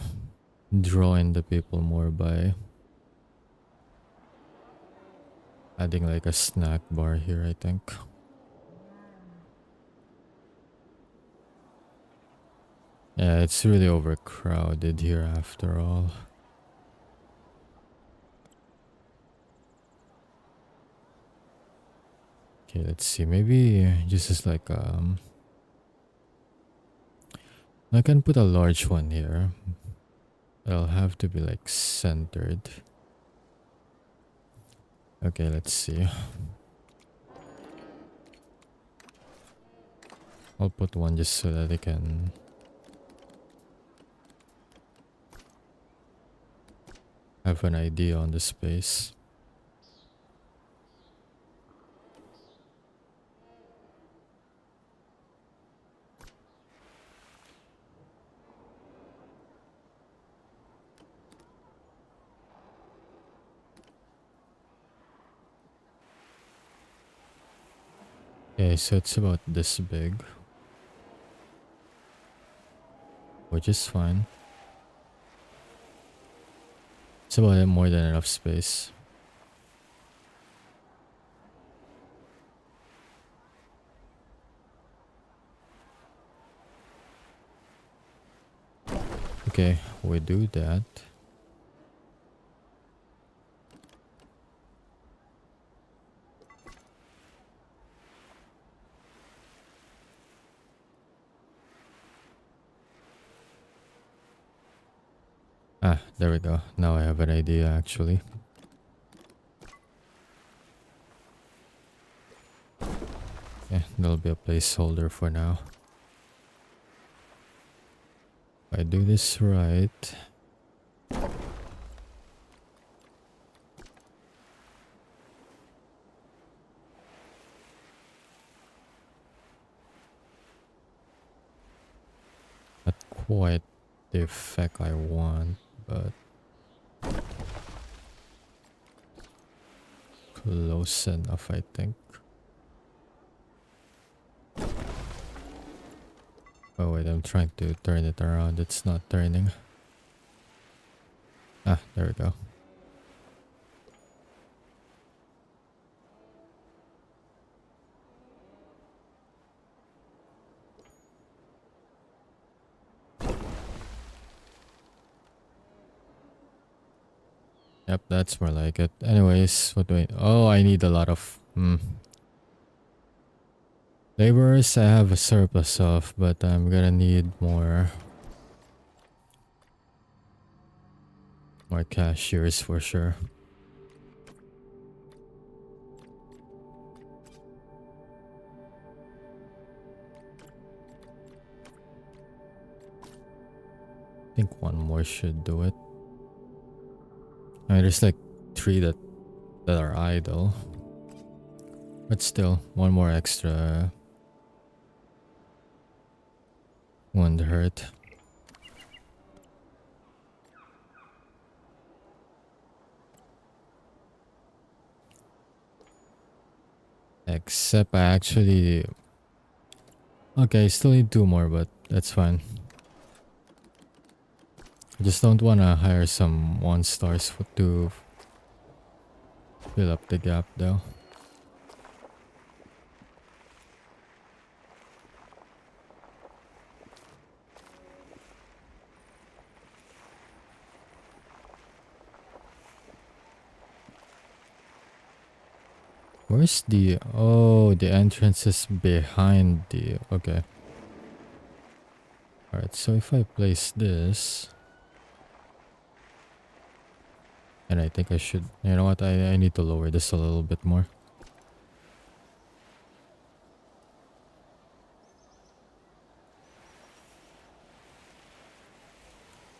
draw in the people more by adding like a snack bar here, I think. Yeah, it's really overcrowded here after all. Okay, let's see. Maybe just as like I can put a large one here. It'll have to be like centered. Okay, let's see. I'll put one just so that I can have an idea on the space. Okay, so it's about this big, which is fine. It's about more than enough space. Okay, we do that. Ah, there we go. Now I have an idea actually. Yeah, there'll be a placeholder for now. If I do this right. Not quite the effect I want, but close enough, I think. Oh wait, I'm trying to turn it around. It's not turning. Ah, there we go. Yep, that's more like it. Anyways, what do I... Oh, I need a lot of... Laborers I have a surplus of, but I'm gonna need more... More cashiers for sure. I think one more should do it. I mean, there's like 3 that are idle. But still, one more extra wouldn't hurt. Except I actually... Okay, I still need 2 more, but that's fine. I just don't want to hire some 1-stars to fill up the gap though. Where's the... Oh, the entrance is behind the... Okay. Alright, so if I place this... And I think I should, you know what, I need to lower this a little bit more.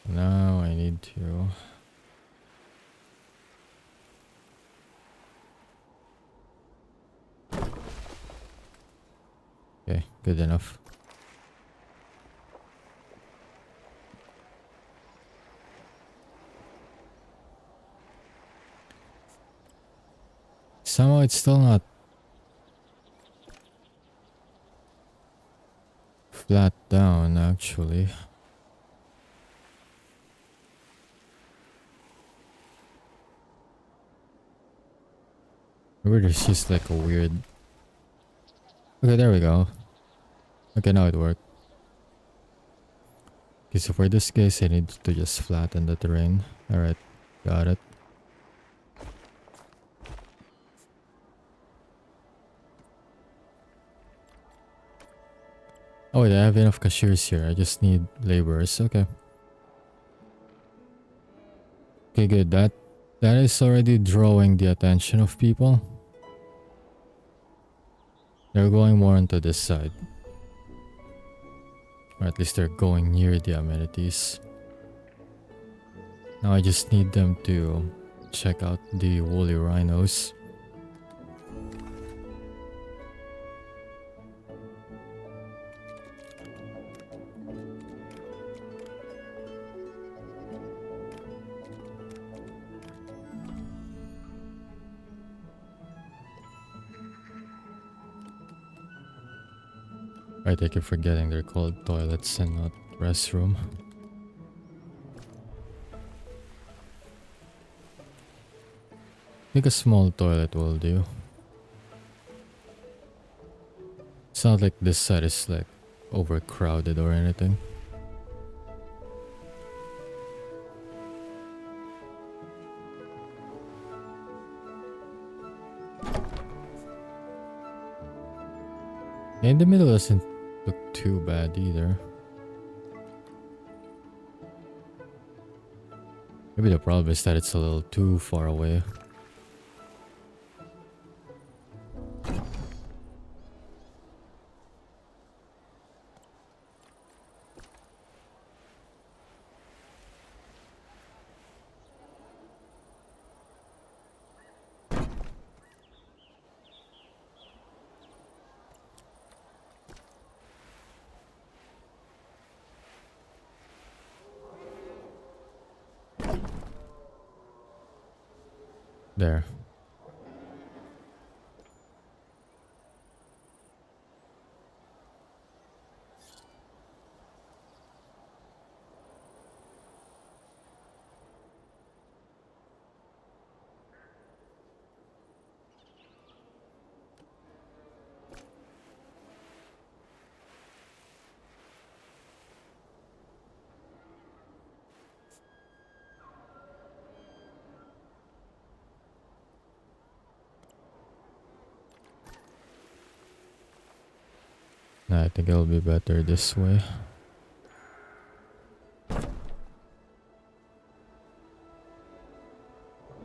Now I need to... Okay, good enough. Somehow it's still not flat down, actually. Maybe there's just like a weird... Okay, there we go. Okay, now it worked. Okay, so for this case, I need to just flatten the terrain. Alright, got it. Oh wait, I have enough cashiers here. I just need laborers. Okay. Okay, good. That is already drawing the attention of people. They're going more onto this side. Or at least they're going near the amenities. Now I just need them to check out the woolly rhinos. I keep forgetting they're called toilets and not restroom. I think a small toilet will do. It's not like this side is like overcrowded or anything. In the middle doesn't look too bad either. Maybe the problem is that it's a little too far away. There. Nah, I think it'll be better this way.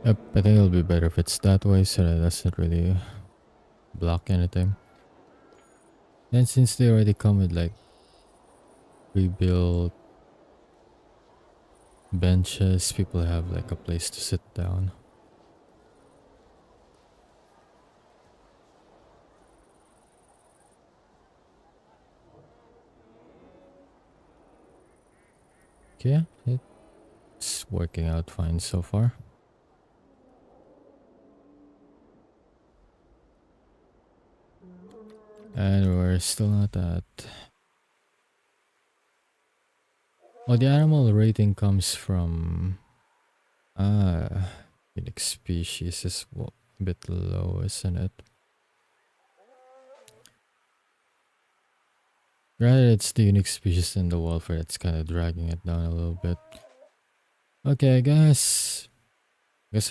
Yep, I think it'll be better if it's that way so that it doesn't really block anything. And since they already come with like pre-built benches, people have like a place to sit down. Okay, it's working out fine so far. And we're still not at... Oh, the animal rating comes from... unique species is a bit low, isn't it? Rather, it's the unique species in the welfare that's kind of dragging it down a little bit. Okay, I guess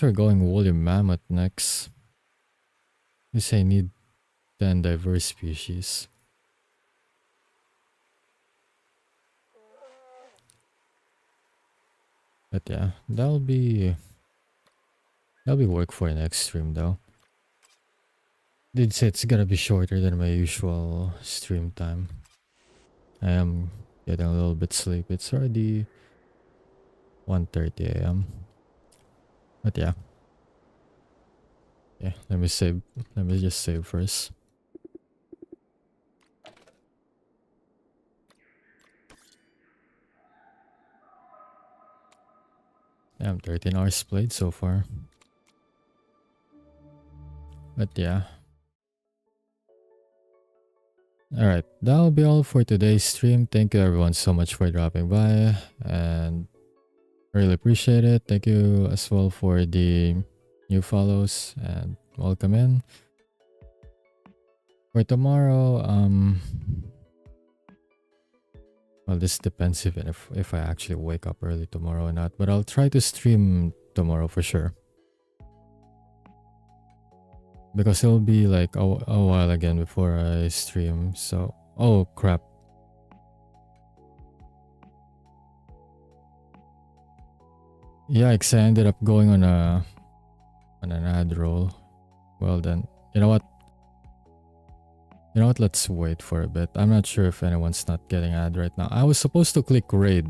we're going woolly mammoth next. I guess I need 10 diverse species. But yeah, that'll be That'll be work for next stream though. Did say it's gonna be shorter than my usual stream time. I am getting a little bit sleepy. It's already 1:30 a.m. But yeah. Yeah, let me save. Let me just save first. Damn, 13 hours played so far. But yeah. Alright, that'll be all for today's stream. Thank you everyone so much for dropping by. And really appreciate it. Thank you as well for the new follows and welcome in. For tomorrow, well, this depends even if I actually wake up early tomorrow or not. But I'll try to stream tomorrow for sure. Because it'll be like a while again before I stream. So, oh crap. Yikes, I ended up going on an ad roll. Well then, you know what? You know what? Let's wait for a bit. I'm not sure if anyone's not getting ad right now. I was supposed to click raid,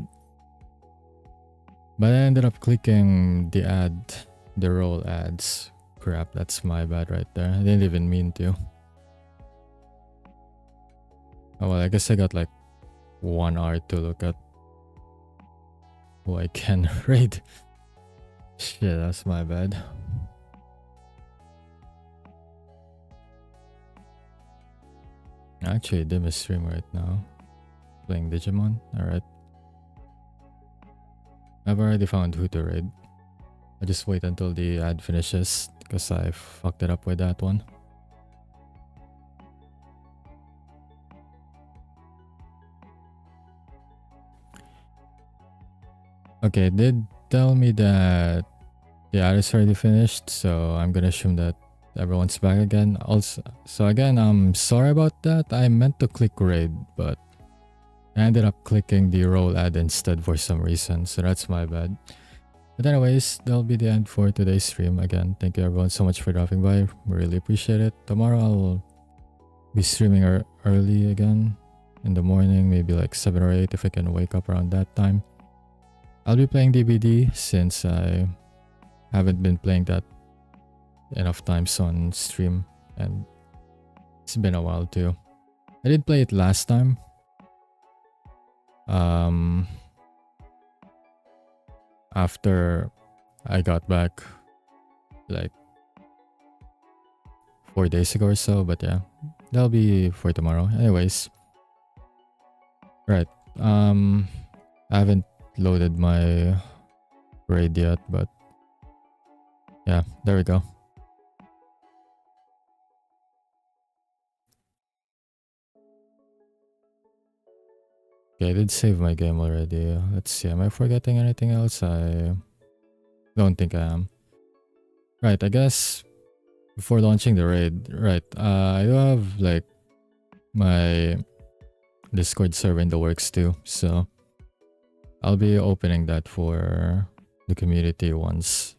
but I ended up clicking the roll ads. Crap, that's my bad right there. I didn't even mean to. Oh well, I guess I got like 1 hour to look at who I can raid. Shit, that's my bad. Actually, dim is stream right now. Playing Digimon. Alright. I've already found who to raid. I'll just wait until the ad finishes because I fucked it up with that one. Okay, it did tell me that the ad is already finished, so I'm gonna assume that everyone's back again. Also, so again, I'm sorry about that. I meant to click raid, but I ended up clicking the roll ad instead for some reason, so that's my bad. But anyways, that'll be the end for today's stream. Again, thank you everyone so much for dropping by. We really appreciate it. Tomorrow I'll be streaming early again in the morning, maybe like 7 or 8 if I can wake up around that time. I'll be playing DBD since I haven't been playing that enough times on stream and it's been a while too. I did play it last time. After I got back like 4 days ago or so, but yeah, that'll be for tomorrow. Anyways, right. I haven't loaded my raid yet, but yeah, there we go. Okay, I did save my game already. Let's see, am I forgetting anything else? I don't think I am. Right, I guess before launching the raid, right, I do have like my Discord server in the works too, so I'll be opening that for the community once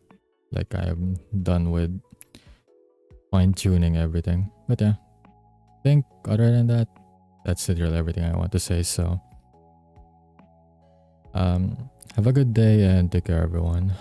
like I'm done with fine-tuning everything. But yeah, I think other than that, that's literally everything I want to say. So have a good day and take care everyone.